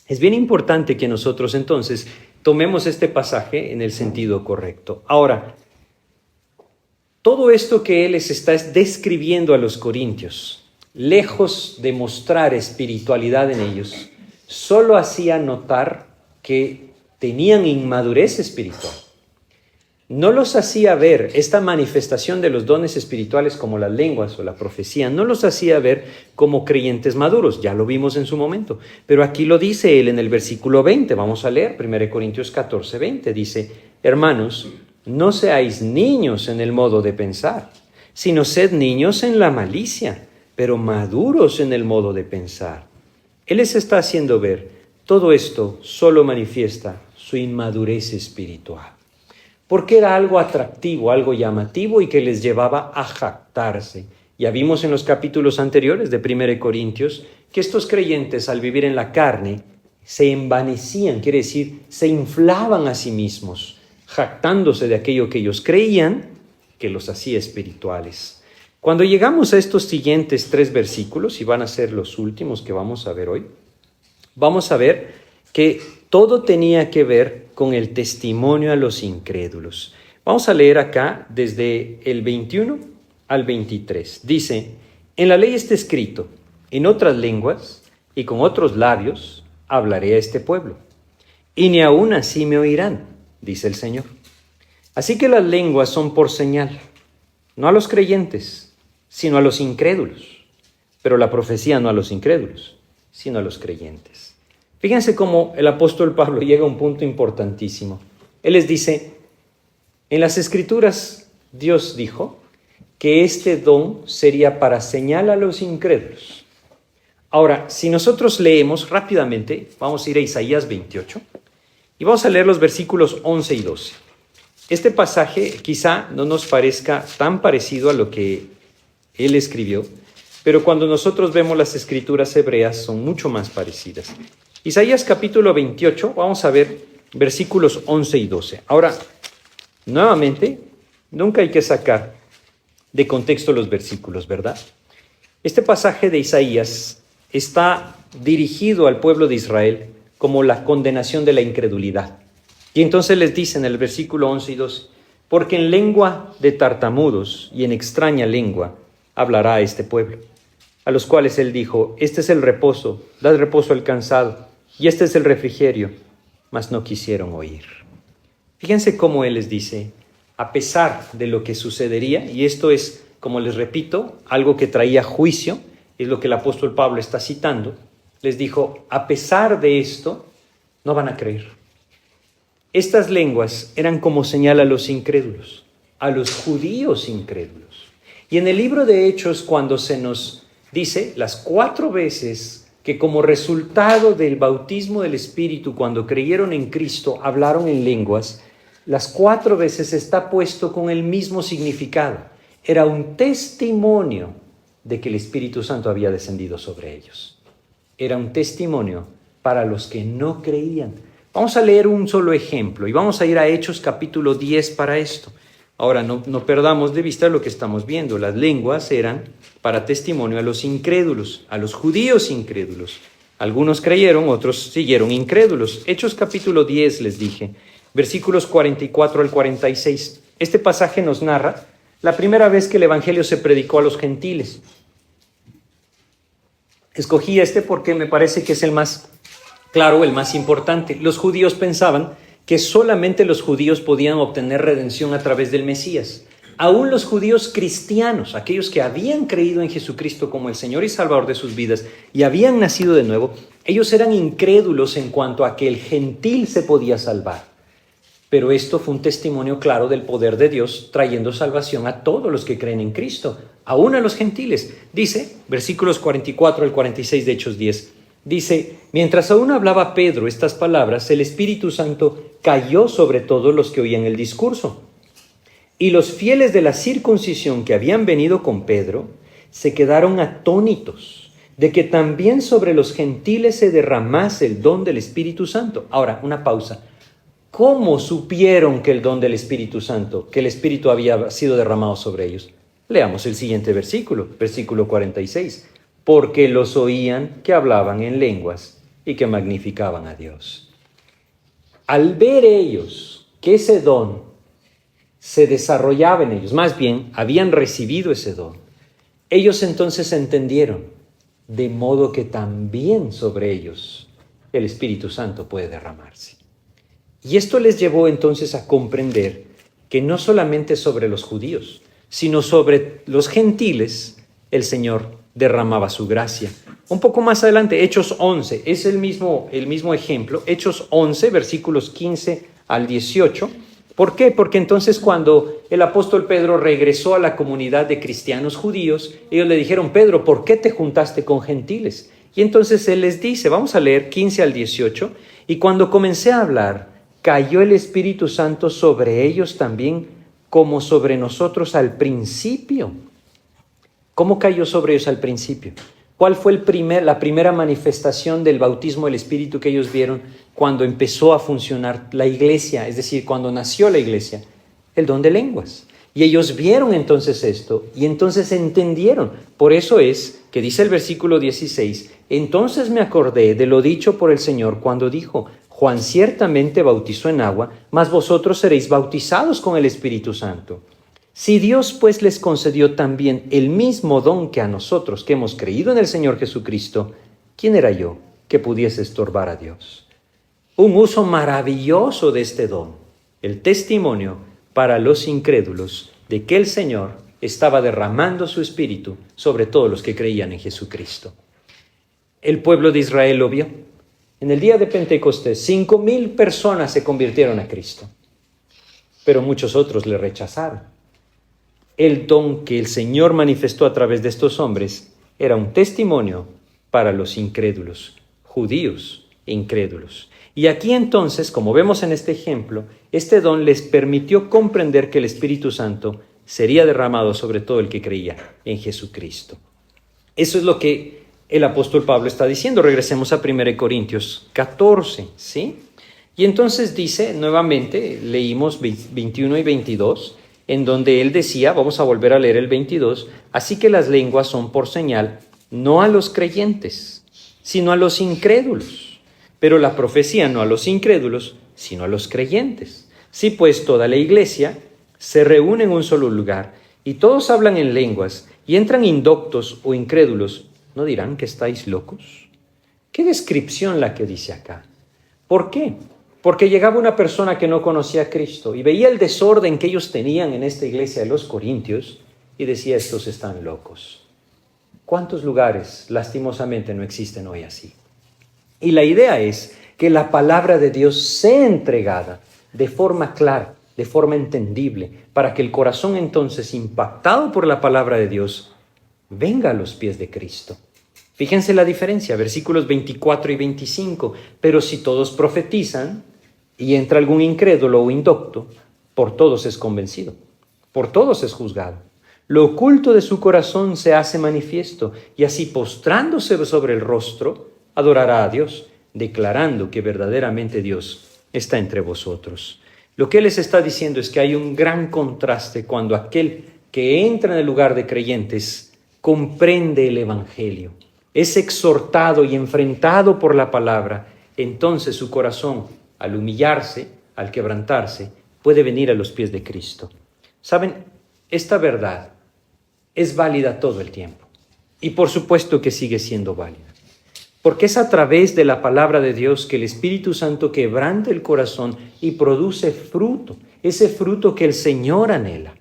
Es bien importante que nosotros entonces tomemos este pasaje en el sentido correcto. Ahora, todo esto que él les está describiendo a los corintios, lejos de mostrar espiritualidad en ellos, solo hacía notar que tenían inmadurez espiritual. No los hacía ver esta manifestación de los dones espirituales como las lenguas o la profecía, no los hacía ver como creyentes maduros, ya lo vimos en su momento. Pero aquí lo dice él en el versículo 20, vamos a leer 1 Corintios 14, 20, dice, hermanos, no seáis niños en el modo de pensar, sino sed niños en la malicia, pero maduros en el modo de pensar. Él les está haciendo ver, todo esto solo manifiesta su inmadurez espiritual. Porque era algo atractivo, algo llamativo y que les llevaba a jactarse. Ya vimos en los capítulos anteriores de 1 Corintios que estos creyentes al vivir en la carne se envanecían, quiere decir, se inflaban a sí mismos, jactándose de aquello que ellos creían que los hacía espirituales. Cuando llegamos a estos siguientes 3 versículos, y van a ser los últimos que vamos a ver hoy, vamos a ver que todo tenía que ver con el testimonio a los incrédulos. Vamos a leer acá desde el 21 al 23. Dice, en la ley está escrito, en otras lenguas y con otros labios hablaré a este pueblo, y ni aun así me oirán, dice el Señor. Así que las lenguas son por señal, no a los creyentes, sino a los incrédulos, pero la profecía no a los incrédulos, sino a los creyentes. Fíjense cómo el apóstol Pablo llega a un punto importantísimo. Él les dice, en las Escrituras Dios dijo que este don sería para señal a los incrédulos. Ahora, si nosotros leemos rápidamente, vamos a ir a Isaías 28 y vamos a leer los versículos 11 y 12. Este pasaje quizá no nos parezca tan parecido a lo que él escribió, pero cuando nosotros vemos las Escrituras hebreas son mucho más parecidas. Isaías capítulo 28, vamos a ver versículos 11 y 12. Ahora, nuevamente, nunca hay que sacar de contexto los versículos, ¿verdad? Este pasaje de Isaías está dirigido al pueblo de Israel como la condenación de la incredulidad. Y entonces les dice en el versículo 11 y 12, porque en lengua de tartamudos y en extraña lengua hablará a este pueblo, a los cuales él dijo, este es el reposo, dad reposo al cansado, y este es el refrigerio, mas no quisieron oír. Fíjense cómo él les dice, a pesar de lo que sucedería, y esto es, como les repito, algo que traía juicio, es lo que el apóstol Pablo está citando, les dijo, a pesar de esto, no van a creer. Estas lenguas eran como señal a los incrédulos, a los judíos incrédulos. Y en el libro de Hechos, cuando se nos dice las 4 veces que como resultado del bautismo del Espíritu, cuando creyeron en Cristo, hablaron en lenguas, las 4 veces está puesto con el mismo significado. Era un testimonio de que el Espíritu Santo había descendido sobre ellos. Era un testimonio para los que no creían. Vamos a leer un solo ejemplo y vamos a ir a Hechos capítulo 10 para esto. Ahora, no perdamos de vista lo que estamos viendo. Las lenguas eran para testimonio a los incrédulos, a los judíos incrédulos. Algunos creyeron, otros siguieron incrédulos. Hechos capítulo 10, les dije, versículos 44 al 46. Este pasaje nos narra la primera vez que el evangelio se predicó a los gentiles. Escogí este porque me parece que es el más claro, el más importante. Los judíos pensaban que solamente los judíos podían obtener redención a través del Mesías. Aún los judíos cristianos, aquellos que habían creído en Jesucristo como el Señor y Salvador de sus vidas y habían nacido de nuevo, ellos eran incrédulos en cuanto a que el gentil se podía salvar. Pero esto fue un testimonio claro del poder de Dios trayendo salvación a todos los que creen en Cristo, aún a los gentiles. Dice, versículos 44 al 46 de Hechos 10, dice, mientras aún hablaba Pedro estas palabras, el Espíritu Santo cayó sobre todos los que oían el discurso. Y los fieles de la circuncisión que habían venido con Pedro se quedaron atónitos de que también sobre los gentiles se derramase el don del Espíritu Santo. Ahora, una pausa. ¿Cómo supieron que el don del Espíritu Santo, que el Espíritu había sido derramado sobre ellos? Leamos el siguiente versículo, versículo 46. Porque los oían que hablaban en lenguas y que magnificaban a Dios. Al ver ellos que ese don se desarrollaba en ellos, más bien habían recibido ese don, ellos entonces entendieron, de modo que también sobre ellos el Espíritu Santo puede derramarse. Y esto les llevó entonces a comprender que no solamente sobre los judíos, sino sobre los gentiles, el Señor derramaba su gracia. Un poco más adelante, Hechos 11, es el mismo ejemplo, Hechos 11, versículos 15 al 18. ¿Por qué? Porque entonces cuando el apóstol Pedro regresó a la comunidad de cristianos judíos, ellos le dijeron, Pedro, ¿por qué te juntaste con gentiles? Y entonces él les dice, vamos a leer 15 al 18, y cuando comencé a hablar, cayó el Espíritu Santo sobre ellos también, como sobre nosotros al principio. ¿Cómo cayó sobre ellos al principio? ¿Cuál fue la primera manifestación del bautismo del Espíritu que ellos vieron cuando empezó a funcionar la iglesia? Es decir, cuando nació la iglesia, el don de lenguas. Y ellos vieron entonces esto y entonces entendieron. Por eso es que dice el versículo 16, entonces me acordé de lo dicho por el Señor cuando dijo, Juan ciertamente bautizó en agua, mas vosotros seréis bautizados con el Espíritu Santo. Si Dios pues les concedió también el mismo don que a nosotros que hemos creído en el Señor Jesucristo, ¿quién era yo que pudiese estorbar a Dios? Un uso maravilloso de este don, el testimonio para los incrédulos de que el Señor estaba derramando su Espíritu sobre todos los que creían en Jesucristo. El pueblo de Israel lo vio. En el día de Pentecostés, 5,000 personas se convirtieron a Cristo, pero muchos otros le rechazaron. El don que el Señor manifestó a través de estos hombres era un testimonio para los incrédulos, judíos e incrédulos. Y aquí entonces, como vemos en este ejemplo, este don les permitió comprender que el Espíritu Santo sería derramado sobre todo el que creía en Jesucristo. Eso es lo que el apóstol Pablo está diciendo. Regresemos a 1 Corintios 14, ¿sí? Y entonces dice, nuevamente, leímos 21 y 22, en donde él decía, vamos a volver a leer el 22, así que las lenguas son por señal, no a los creyentes, sino a los incrédulos, pero la profecía no a los incrédulos, sino a los creyentes. Sí, pues toda la iglesia se reúne en un solo lugar, y todos hablan en lenguas, y entran indoctos o incrédulos, ¿no dirán que estáis locos? ¿Qué descripción la que dice acá? ¿Por qué? Porque llegaba una persona que no conocía a Cristo y veía el desorden que ellos tenían en esta iglesia de los Corintios y decía, estos están locos. ¿Cuántos lugares lastimosamente no existen hoy así? Y la idea es que la palabra de Dios sea entregada de forma clara, de forma entendible, para que el corazón entonces, impactado por la palabra de Dios, venga a los pies de Cristo. Fíjense la diferencia, versículos 24 y 25. Pero si todos profetizan y entra algún incrédulo o indocto, por todos es convencido, por todos es juzgado. lo oculto de su corazón se hace manifiesto, y así postrándose sobre el rostro, adorará a Dios, declarando que verdaderamente Dios está entre vosotros. Lo que Él les está diciendo es que hay un gran contraste cuando aquel que entra en el lugar de creyentes comprende el Evangelio, es exhortado y enfrentado por la palabra. Entonces su corazón, al humillarse, al quebrantarse, puede venir a los pies de Cristo. ¿Saben? Esta verdad es válida todo el tiempo. Y por supuesto que sigue siendo válida. Porque es a través de la palabra de Dios que el Espíritu Santo quebranta el corazón y produce fruto. Ese fruto que el Señor anhela.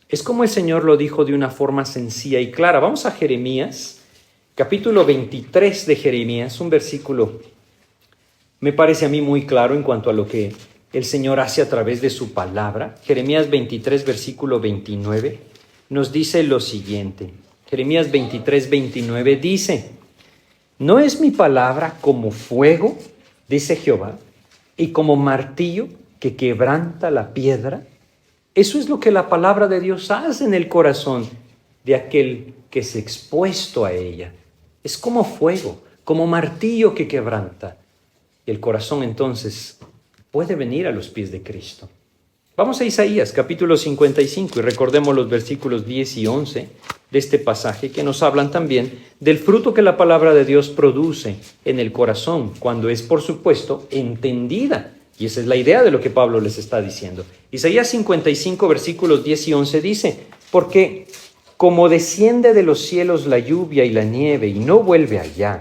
Es como el Señor lo dijo de una forma sencilla y clara. Vamos a Jeremías, capítulo 23 de Jeremías, un versículo me parece a mí muy claro en cuanto a lo que el Señor hace a través de su palabra. Jeremías 23, versículo 29, nos dice lo siguiente. Jeremías 23, 29 dice: ¿no es mi palabra como fuego, dice Jehová, y como martillo que quebranta la piedra? Eso es lo que la palabra de Dios hace en el corazón de aquel que es expuesto a ella. Es como fuego, como martillo que quebranta. Y el corazón entonces puede venir a los pies de Cristo. Vamos a Isaías capítulo 55 y recordemos los versículos 10 y 11 de este pasaje que nos hablan también del fruto que la palabra de Dios produce en el corazón cuando es, por supuesto, entendida. Y esa es la idea de lo que Pablo les está diciendo. Isaías 55 versículos 10 y 11 dice: porque como desciende de los cielos la lluvia y la nieve y no vuelve allá,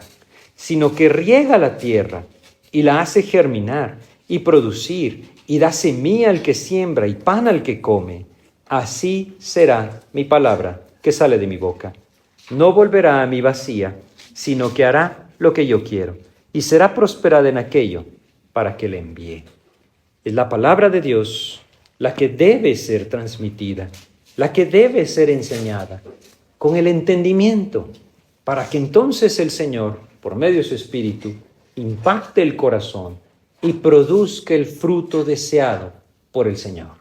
sino que riega la tierra y la hace germinar y producir, y da semilla al que siembra y pan al que come, así será mi palabra que sale de mi boca. No volverá a mí vacía, sino que hará lo que yo quiero, y será prosperada en aquello para que le envíe. Es la palabra de Dios la que debe ser transmitida, la que debe ser enseñada, con el entendimiento, para que entonces el Señor, por medio de su Espíritu, impacte el corazón y produzca el fruto deseado por el Señor.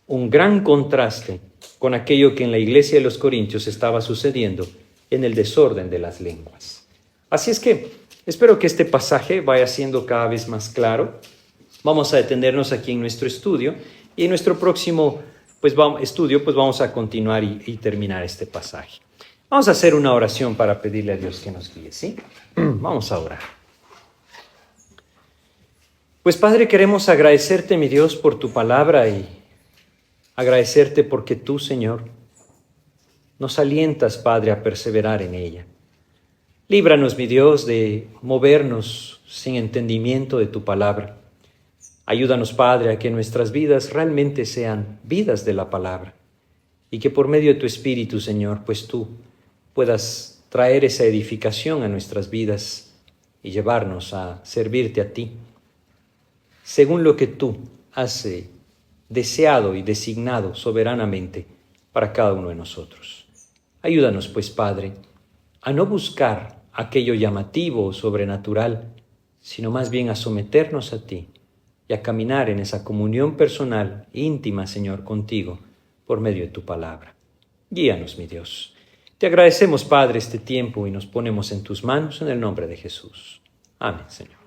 Un gran contraste con aquello que en la iglesia de los Corintios estaba sucediendo en el desorden de las lenguas. Así es que espero que este pasaje vaya siendo cada vez más claro. Vamos a detenernos aquí en nuestro estudio y en nuestro próximo estudio vamos a continuar y terminar este pasaje. Vamos a hacer una oración para pedirle a Dios que nos guíe, ¿sí? Vamos a orar. Pues Padre, queremos agradecerte, mi Dios, por tu palabra y agradecerte porque tú, Señor, nos alientas, Padre, a perseverar en ella. Líbranos, mi Dios, de movernos sin entendimiento de tu palabra. Ayúdanos, Padre, a que nuestras vidas realmente sean vidas de la palabra y que por medio de tu Espíritu, Señor, pues tú puedas traer esa edificación a nuestras vidas y llevarnos a servirte a ti, según lo que tú has deseado y designado soberanamente para cada uno de nosotros. Ayúdanos, pues, Padre, a no buscar aquello llamativo o sobrenatural, sino más bien a someternos a ti y a caminar en esa comunión personal, íntima, Señor, contigo, por medio de tu palabra. Guíanos, mi Dios. Te agradecemos, Padre, este tiempo y nos ponemos en tus manos en el nombre de Jesús. Amén, Señor.